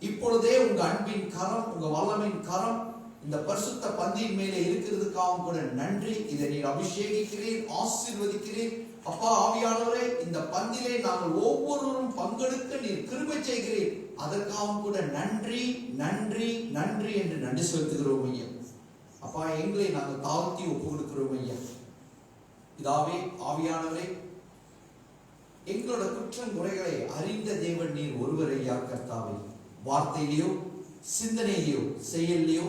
இப்பொழுதே உங்க அன்பின் கரம், உங்க வல்லமின் கரம் இந்த பரிசுத்த பந்தியின் மேலே இருக்கிறதுக்காகவும் கூட நன்றி. இதை நீர் அபிஷேகிக்கிறீர், ஆசீர்வதிக்கிறீர். அப்பா ஆவியானவரே, இந்த பந்திலே நாங்கள் ஒவ்வொருவரும் பங்கெடுக்க நீர் கிருபை செய்கிறீர். அதற்காகவும் கூட நன்றி நன்றி நன்றி என்று நன்றி செலுத்துகிறோம் ஐயா. அப்பா, எங்களை நாங்கள் தாழ்த்தி ஒப்பு கொடுக்கிறோம் ஐயா. இதாவே ஆவியானவரே, எங்களோட குற்றம் குறைகளை அறிந்த தேவன் நீர் ஒருவர் ஐயா. கர்த்தாவே, வார்த்தையிலேயோ சிந்தனையிலேயோ செயலிலேயோ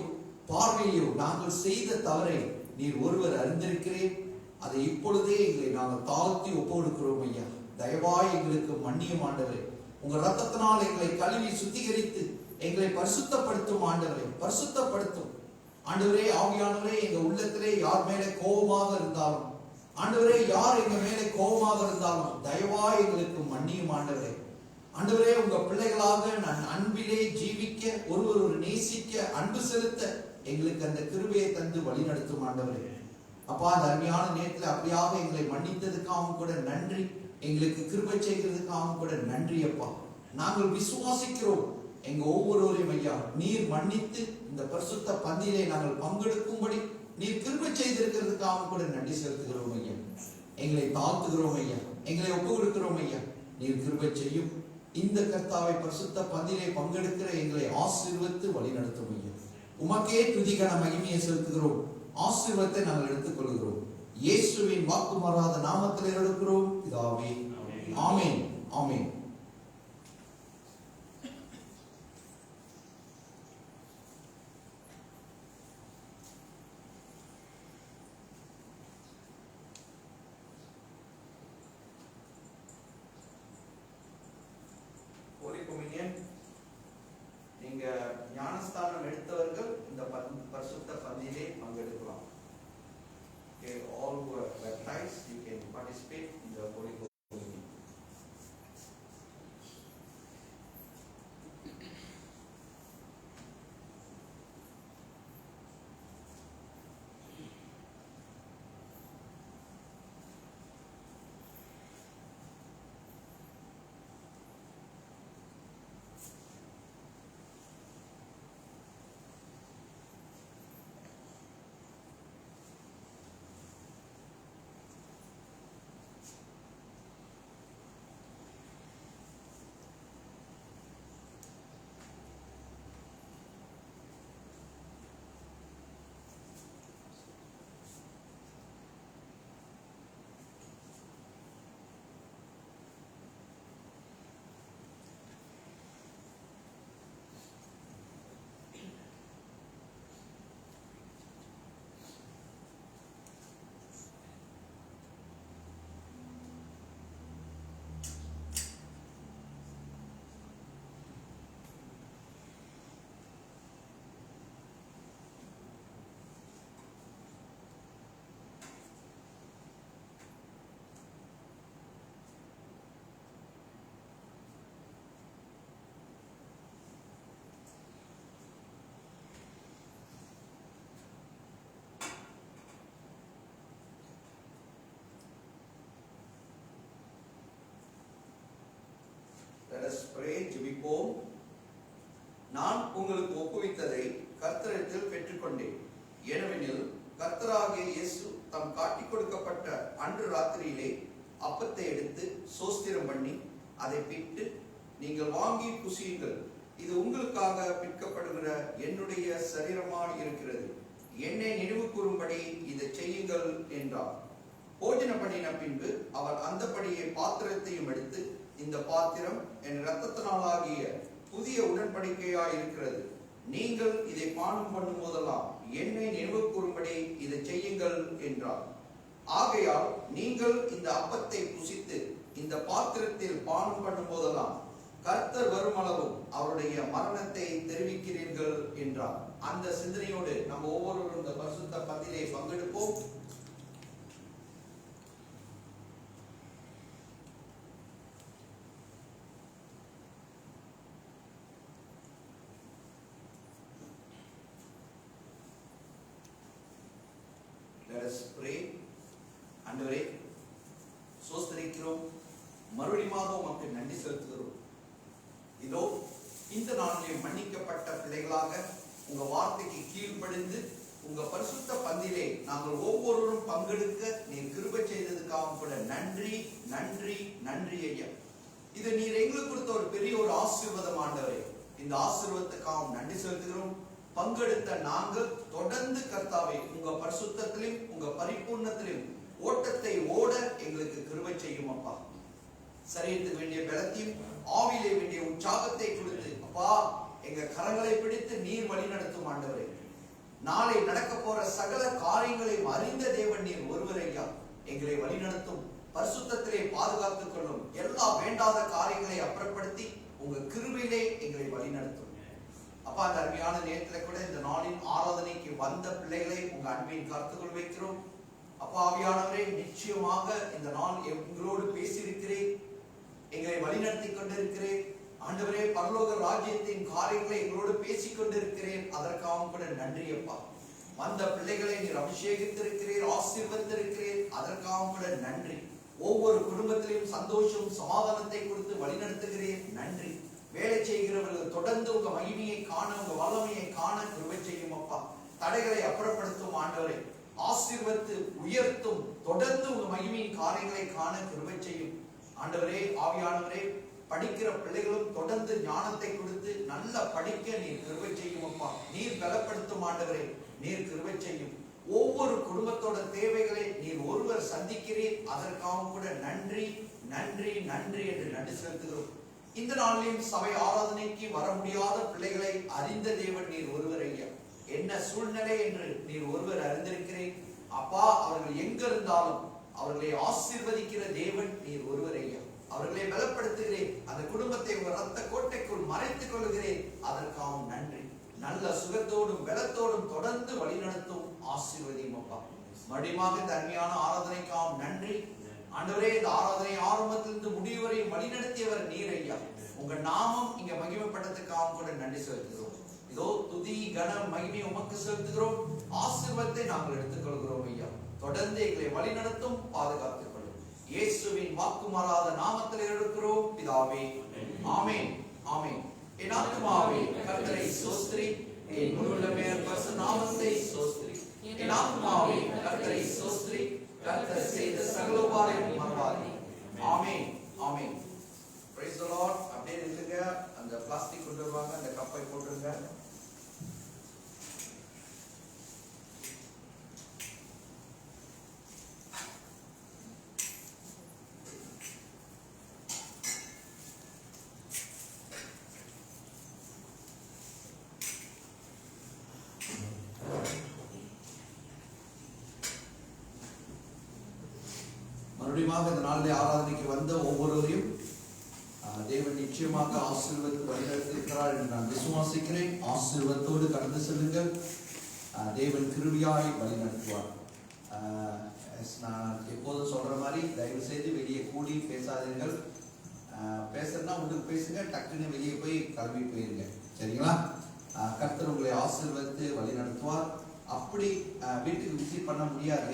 பார்வையிலேயோ நாங்கள் செய்த தவறை நீர் ஒருவர் அறிந்திருக்கிறேன். அதை இப்பொழுதே எங்களை நாங்கள் தாழ்த்தி ஒப்பு கொடுக்கிறோம் ஐயா. தயவாய் எங்களுக்கு மன்னியும் ஆண்டவரே. உங்க ரத்தத்தினால் எங்களை கழுவி சுத்திகரித்து எங்களை பரிசுத்தப்படுத்தும் ஆண்டவரே, பரிசுத்தப்படுத்தும் ஆண்டவரே. ஆவியானவரே, எங்க உள்ளத்திலே யார் மேலே கோபமாக இருந்தாலும் ஆண்டவரே, யார் எங்க மேலே கோபமாக இருந்தாலும் தயவாய் எங்களுக்கு மன்னியும் ஆண்டவரே. ஆண்டவரே, உங்க பிள்ளைகளாக நான் அன்பிலே ஜீவிக்க, ஒருவர் நேசிக்க, அன்பு செலுத்த எங்களுக்கு அந்த கிருபையை தந்து வழி நடத்தும் ஆண்டவரே. அப்பா, அந்த அருமையான நேரத்தில் அப்படியாக எங்களை மன்னித்ததுக்காகவும் கூட நன்றி. எங்களுக்கு கிருபை செய்கிறதுக்காகவும் கூட நன்றி அப்பா. நாங்கள் விசுவாசிக்கிறோம், எங்க ஒவ்வொருவரையும் ஐயா நீர் மன்னித்து இந்த பரிசுத்த பந்தியிலே நாங்கள் பங்கெடுக்கும்படி நீர் கிருபை செய்திருக்கிறதுக்காகவும் கூட நன்றி செலுத்துகிறோம் ஐயா. எங்களை தாழ்த்துகிறோம் ஐயா, எங்களை ஒப்பு கொடுக்கிறோம் ஐயா. நீர் கிருபை செய்யும். இந்த கர்த்தாவை பரிசுத்த பந்தியிலே பங்கெடுக்கிற எங்களை ஆசீர்வதித்து வழி நடத்தும் ஐயா. உமக்கே துதிகன மகிமையை செலுத்துகிறோம். ஆசீர்வாதத்தை நாங்கள் எடுத்துக்கொள்கிறோம். இயேசுவின் வாக்கு மாறாத நாமத்தில் எடுக்கிறோம் பிதாவே, ஆமென், ஆமென். நீங்க ஞானஸ்தானம் எடுத்தவர்கள் இந்த பரிசுத்த பந்தியிலே பங்கெடுக்கலாம். Okay, all who are baptized, you can participate in the Holy Communion. Let us pray. ஜெபிப்போம். நான் உங்களுக்கு ஒப்புவித்ததை கர்த்தரிடத்தில் பெற்றுக்கொண்டேன். ஏனெனில் கர்த்தராகிய இயேசு தம் காட்டிக் கொடுக்கப்பட்ட அன்று ராத்திரியிலே அப்பத்தை எடுத்து சோஸ்திரம் பண்ணி அதை பிட்டு, நீங்கள் வாங்கி புசியுங்கள், இது உங்களுக்காக பிற்கப்படுகிற என்னுடைய சரீரமாய் இருக்கிறது, என்னை நினைவு கூறும்படி இதை செய்யுங்கள் என்றார். போஜன பண்ணின பின்பு அவர் அந்தபடியே பாத்திரத்தையும் எடுத்து, இந்த பாத்திரம் என் இரத்தத்தினாலாகிய புதிய உடன்படிக்கையாய் இருக்கிறது, நீங்கள் இதை பானம் பண்ணும் போதெல்லாம் என்னை நினைவு கூறும்படி இதை செய்யுங்கள் என்றார். ஆகையால் நீங்கள் இந்த அப்பத்தை புசித்து இந்த பாத்திரத்தில் பானம் பண்ணும் போதெல்லாம் கர்த்தர் வருமளவும் அவருடைய மரணத்தை தெரிவிக்கிறீர்கள் என்றார். அந்த சிந்தனையோடு நம்ம ஒவ்வொருவரும் இந்த பரிசுத்த பந்தியிலே பங்கெடுப்போம். Let us pray. ஆண்டவரே, சோஸ்தரிக்கிறோம், மறுபடியும் உமக்கு நன்றி செலுத்துகிறோம். இதோ இந்த நாள் நாளிலே மன்னிக்கப்பட்ட பிள்ளைகளாக உங்க வார்த்தைக்கு கீழ்ப்படிந்து உங்க பரிசுத்த பந்திலே நாங்கள் ஒவ்வொருவரும் பங்கெடுக்க நீர் கிருபை செய்ததுக்காக கூட நன்றி நன்றி நன்றி ஐயா. இது நீர் எங்களுக்கு கொடுத்த ஒரு பெரிய ஒரு ஆசீர்வாதம் ஆண்டவரே. இந்த ஆசீர்வாதத்துக்காக நன்றி செலுத்துகிறோம். பங்கெடுத்த நாங்கள் தொடர்ந்து கர்த்தாவே உங்க பரிசுத்தத்திலும் உங்க பரிபூர்ணத்திலும் ஓட்டத்தை ஓட எங்களுக்கு கிருபை செய்யும் அப்பா. சரீரத்துக்கு வேண்டிய பலத்தையும் ஆவிலே வேண்டிய உற்சாகத்தை கொடுத்து அப்பா எங்க கரங்களை பிடித்து நீர் வழி நடத்தும் ஆண்டவரே. நாளை நடக்க போற சகல காரியங்களையும் அறிந்த தேவன் நீர் ஒருவர் ஐயா. எங்களை வழி நடத்தும், பரிசுத்தத்திலே பாதுகாத்துக் கொள்ளும், எல்லா வேண்டாத காரியங்களை அப்புறப்படுத்தி உங்க கிருபையிலே எங்களை வழி நடத்தும் அப்பா. அந்த அருமையான நேரத்துல கூட இந்த நாளின் ஆராதனைக்கு வந்த பிள்ளைகளை உங்க அன்பின் கருத்துக்குள் வைக்கிறோம் அப்பா. ஆவியானவரே, நிச்சயமாக இந்த நாள் எங்களோடு பேசியிருக்கிறேன், எங்களை வழிநடத்தி கொண்டிருக்கிறேன் ஆண்டவரே. பரலோக ராஜ்யத்தின் காரியங்களை எங்களோடு பேசிக் கொண்டிருக்கிறேன். அதற்காக கூட நன்றி அப்பா. வந்த பிள்ளைகளை நீர் அபிஷேகித்திருக்கிறீர், ஆசீர்வதித்திருக்கிறீர். அதற்காக கூட நன்றி. ஒவ்வொரு குடும்பத்திலும் சந்தோஷம் சமாதானத்தை கொடுத்து வழிநடத்துகிறேன், நன்றி. வேலை செய்கிறவர்கள் தொடர்ந்து உங்க மகிமையை காண, உங்க வல்லமையை காண கிருபை செய்யும் அப்பா. தடைகளை அப்புறப்படுத்தும் ஆண்டவரே, ஆசீர்வதித்து உயர்த்தும், தொடர்ந்து உங்க மகிமையின் காரியங்களை காண கிருபை செய்யும் ஆண்டவரே. ஆவியானவரே, படிக்கிற பிள்ளைகளும் தொடர்ந்து ஞானத்தை கொடுத்து நல்ல படிக்க நீர் கிருபை செய்யும் அப்பா. நீர் பலப்படுத்தும் ஆண்டவரே, நீர் கிருபை செய்யும். ஒவ்வொரு குடும்பத்தோட தேவைகளை நீர் ஒருவர் சந்திக்கிறீர். அதற்காக கூட நன்றி நன்றி நன்றி என்று நன்றி செலுத்துகிறோம். இந்த நாளிலும் சபை ஆராதனைக்கு வர முடியாத பிள்ளைகளை அறிந்த தேவன் நீர் ஒருவர் ஐயா. என்ன சூழ்நிலை என்று நீர் ஒருவர் அறிந்திருக்கிறேன் அப்பா. அவர்கள் எங்க இருந்தாலும் அவர்களை ஆசீர்வதிக்கிற தேவன் நீர் ஒருவர் ஐயா. அவர்களை பலப்படுத்துகிறேன். அந்த குடும்பத்தை உங்க ரத்த கோட்டைக்குள் மறைத்துக் கொள்கிறேன். அதற்காக நன்றி. நல்ல சுகத்தோடும் பலத்தோடும் தொடர்ந்து வழிநடத்தும் ஆசீர்வதியும் அப்பா. மறுபடியும் இந்த அருமையான ஆராதனைக்காக நன்றி ஆண்டவரே. இந்த ஆராதனை ஆரம்பத்திலிருந்து முடிவு வரை வழிநடத்தியவர் நீர் ஐயா. உங்க நாமம் இங்க மகிமைப்பட்டதுக்காக கூட நன்றி செலுத்துகிறோம். இதோ துதி கனம் மகிமை உமக்கு செலுத்துகிறோம். ஆசீர்வாதத்தை நாங்கள் எடுத்துக்கொள்கிறோம் ஐயா. தொடர்ந்து எங்களை வழிநடத்தும், பாதுகாத்துக் கொள்ளும். இயேசுவின் வாக்கு மாறாத நாமத்தில் எடுக்கிறோம் பிதாவே, ஆமென் ஆமென். என் ஆத்துமாவே கர்த்தரை ஸ்தோத்திரி, என் முழுமே பரிசுத்த நாமத்தை ஸ்தோத்திரி. என் ஆத்துமாவே கர்த்தரை ஸ்தோத்திரி, கர்த்தர் செய்த சகல உபகாரங்களையும் மறவாதே. Amen amen. Praise the Lord. அப்படியே நில்லுங்க. அந்த பிளாஸ்டிக் கொண்டு வாங்க, அந்த கப்பை போட்டுருங்க. மறுபடியும் இந்த நாளிலே ஆராதனைக்கு வந்த ஒவ்வொருவரையும் தேவன் நிச்சயமாக ஆசீர்வதித்து வழிநடத்திருக்கிறார் என்று நான் விசுவாசிக்கிறேன். ஆசீர்வாதத்தோடு கடந்து செல்லுங்கள். தேவன் கிருபையாய் வழிநடத்துவார். நான் எப்போதும் சொல்ற மாதிரி தயவு செய்து வெளியே கூடி பேசாதீர்கள். பேசுறதுனா உங்களுக்கு பேசுங்க, டக்குன்னு வெளியே போய் கிளம்பி போயிருங்க, சரிங்களா? கர்த்தர் உங்களை ஆசீர்வதித்து வழி நடத்துவார். அப்படி வீட்டுக்கு விசிட் பண்ண முடியாது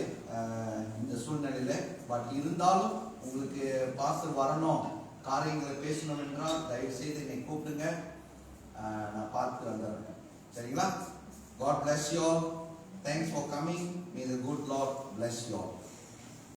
இந்த சூழ்நிலையில. பட் இருந்தாலும் உங்களுக்கு பாஸ்டர் வரணும், காரியங்களை பேசணும் என்றால் தயவு செய்து என்னை கூப்பிடுங்க, நான் பார்த்து வந்துடுறேன், சரிங்களா? God bless you all. Thanks for coming. May the good Lord bless you all.